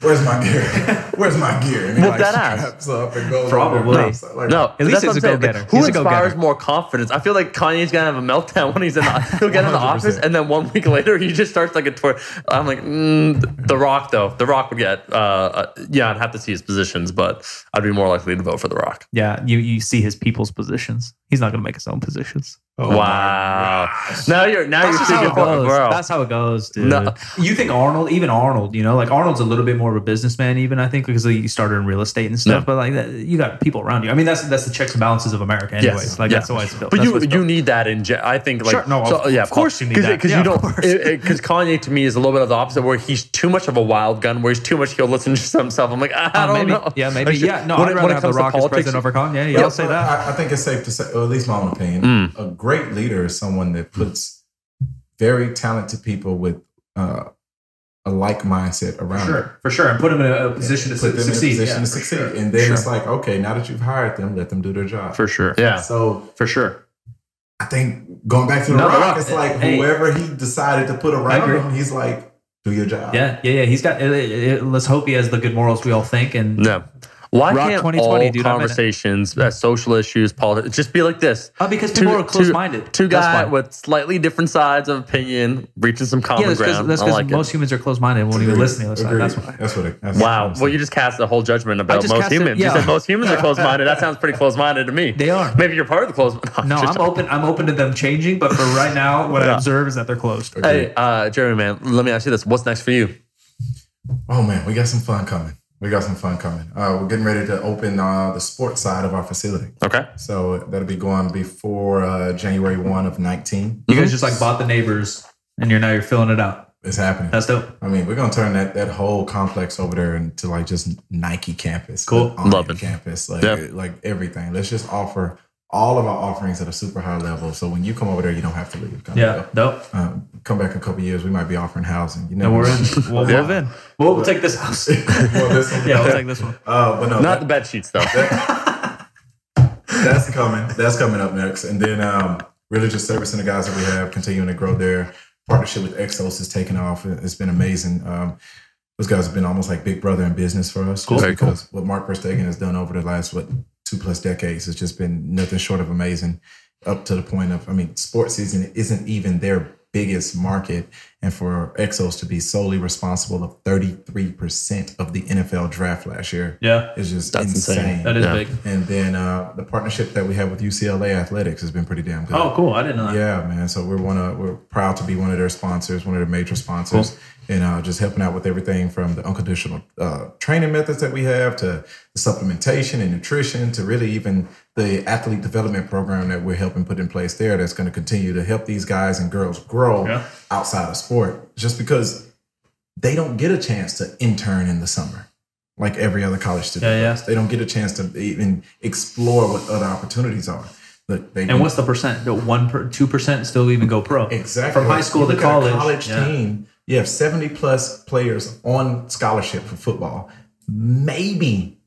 Where's my gear? Where's my gear? And whoop that ass. Up and goes probably. No, at least he's a go-getter. Who inspires more confidence? I feel like Kanye's gonna have a meltdown when he'll get in the office, and then 1 week later he just starts like a tour. I'm like, The Rock though. The Rock would get. I'd have to see his positions, but I'd be more likely to vote for The Rock. Yeah, you see his people's positions. He's not gonna make his own positions. Oh, wow. Now you're speaking for bro. That's how it goes, dude. No. You think Arnold, like Arnold's a little bit more of a businessman, even I think, because he started in real estate and stuff. But like you got people around you. I mean, that's the checks and balances of America, anyways. Yes. Like that's why it's built. But you need that in. I think like of course you need that because because Kanye to me is a little bit of the opposite, where he's too much of a wild gun, where he's too much he'll listen to himself. I'm like I don't know. Yeah, maybe. Yeah, no. I'd rather have The Rock as president over Kanye. Yeah, I'll say that. I think it's safe to say, or at least my own opinion, a great leader is someone that puts very talented people with a like mindset around for sure, and put them in a position to succeed. And then it's like, okay, now that you've hired them, let them do their job. For sure. Yeah. So for sure. I think going back to The Rock, it's like whoever he decided to put around him, he's like, do your job. Yeah. He's got. Let's hope he has the good morals we all think. And Why Rock can't 2020, all dude, I'm in it. conversations, social issues, politics, just be like this? Because people are close-minded. Two That's guys why. with slightly different sides of opinion, reaching some common ground. That's I because like most it. humans are closed-minded and won't even listen to the other side. Agreed. That's why. That's what it. That's Wow. Well, you just cast a whole judgment about just most cast it- humans. yeah. You said most humans are closed-minded. That sounds pretty closed-minded to me. They are. Maybe you're part of the closed. No, I'm open. I'm open to them changing, but for right now, what I Yeah. observe is that they're closed. Hey, Jeremy, man, let me ask you this. What's next for you? Oh man, we got some fun coming. We're getting ready to open the sports side of our facility. Okay. So that'll be going before January 1 of 19. You guys just like bought the neighbors, and you're filling it out. It's happening. That's dope. I mean, we're gonna turn that whole complex over there into like just Nike campus. Cool. Love it. Campus. Like Yeah. like everything. Let's just offer all of our offerings at a super high level. So when you come over there, you don't have to leave. Yeah, dope. Come back in a couple of years, we might be offering housing. You know, And we're in. We'll move in. We'll take this house. Well, this one- Yeah, we'll take this one. but no, Not the bed sheets, though. that's coming. That's coming up next. And then really just servicing the guys that we have, continuing to grow there. Partnership with Exos is taking off. It's been amazing. Those guys have been almost like big brother in business for us. Cool. Just Very cool. because what Mark Verstegen has done over the last, 2+ decades has just been nothing short of amazing, up to the point of, sports season isn't even their biggest market. And for Exos to be solely responsible of 33% of the NFL draft last year Yeah, is just That's insane. that is Yeah. big. And then the partnership that we have with UCLA Athletics has been pretty damn good. Oh, cool. I didn't know that. Yeah, man. So we're proud to be one of their sponsors, one of their major sponsors, and just helping out with everything from the unconditional training methods that we have to the supplementation and nutrition to really even the athlete development program that we're helping put in place there. That's going to continue to help these guys and girls grow outside of sport, just because they don't get a chance to intern in the summer like every other college student does. They don't get a chance to even explore what other opportunities are. Look, And what's the percent? The 2% still even go pro. Exactly. From high school You to look at a college. team, you have 70+ players on scholarship for football. Maybe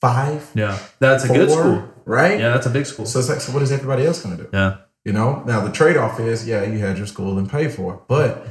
5. Yeah, that's a 4, good school. right? Yeah, that's a big school. So it's like, so what is everybody else going to do? Yeah. You know, now the trade-off is, you had your school and pay for it, but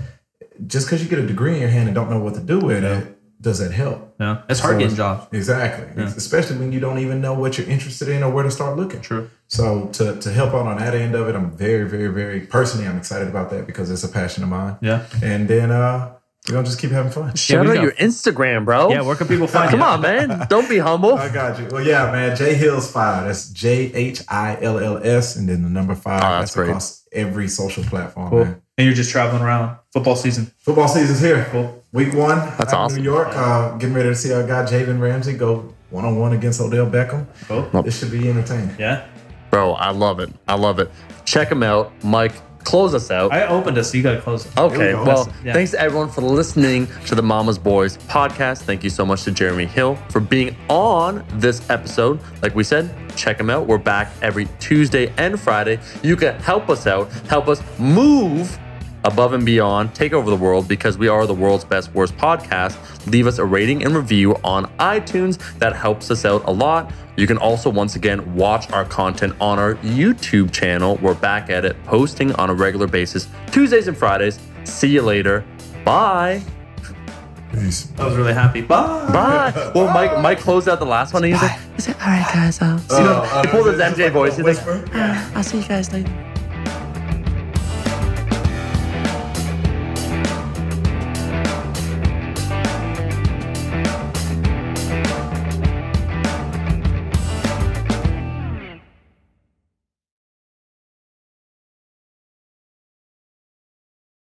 just because you get a degree in your hand and don't know what to do with it, does that help? Yeah, it's hard getting jobs. Exactly. Especially when you don't even know what you're interested in or where to start looking. True. So to help out on that end of it, I'm very, very, very personally, I'm excited about that because it's a passion of mine. Yeah. And then we're gonna just keep having fun. Shout we out go. your Instagram, bro. Yeah, where can people find Come you? on, man. Don't be humble. I got you. Well, yeah, man. J Hills 5. That's JHILLS, and then the number 5. that's great. Across every social platform. Cool. Man. And you're just traveling around football season. Football season's here. Cool. Week 1. That's awesome. New York. Getting ready to see our guy Jalen Ramsey go 1-on-1 against Odell Beckham. Cool. This should be entertaining. Yeah. Bro, I love it. I love it. Check him out. Mike, close us out. I opened it, so you got to close it. Okay, go. well, Yeah. thanks to everyone for listening to the Mama's Boys podcast. Thank you so much to Jeremy Hill for being on this episode. Like we said, check him out. We're back every Tuesday and Friday. You can help us out, help us move above and beyond, take over the world, because we are the world's best, worst podcast. Leave us a rating and review on iTunes. That helps us out a lot. You can also, once again, watch our content on our YouTube channel. We're back at it, posting on a regular basis, Tuesdays and Fridays. See you later. Bye. Peace. I was really happy. Bye. Bye. Well, Mike closed out the last one. He was like, all right, guys. He pulled his MJ voice. He's like, Whisper. I'll see you guys later.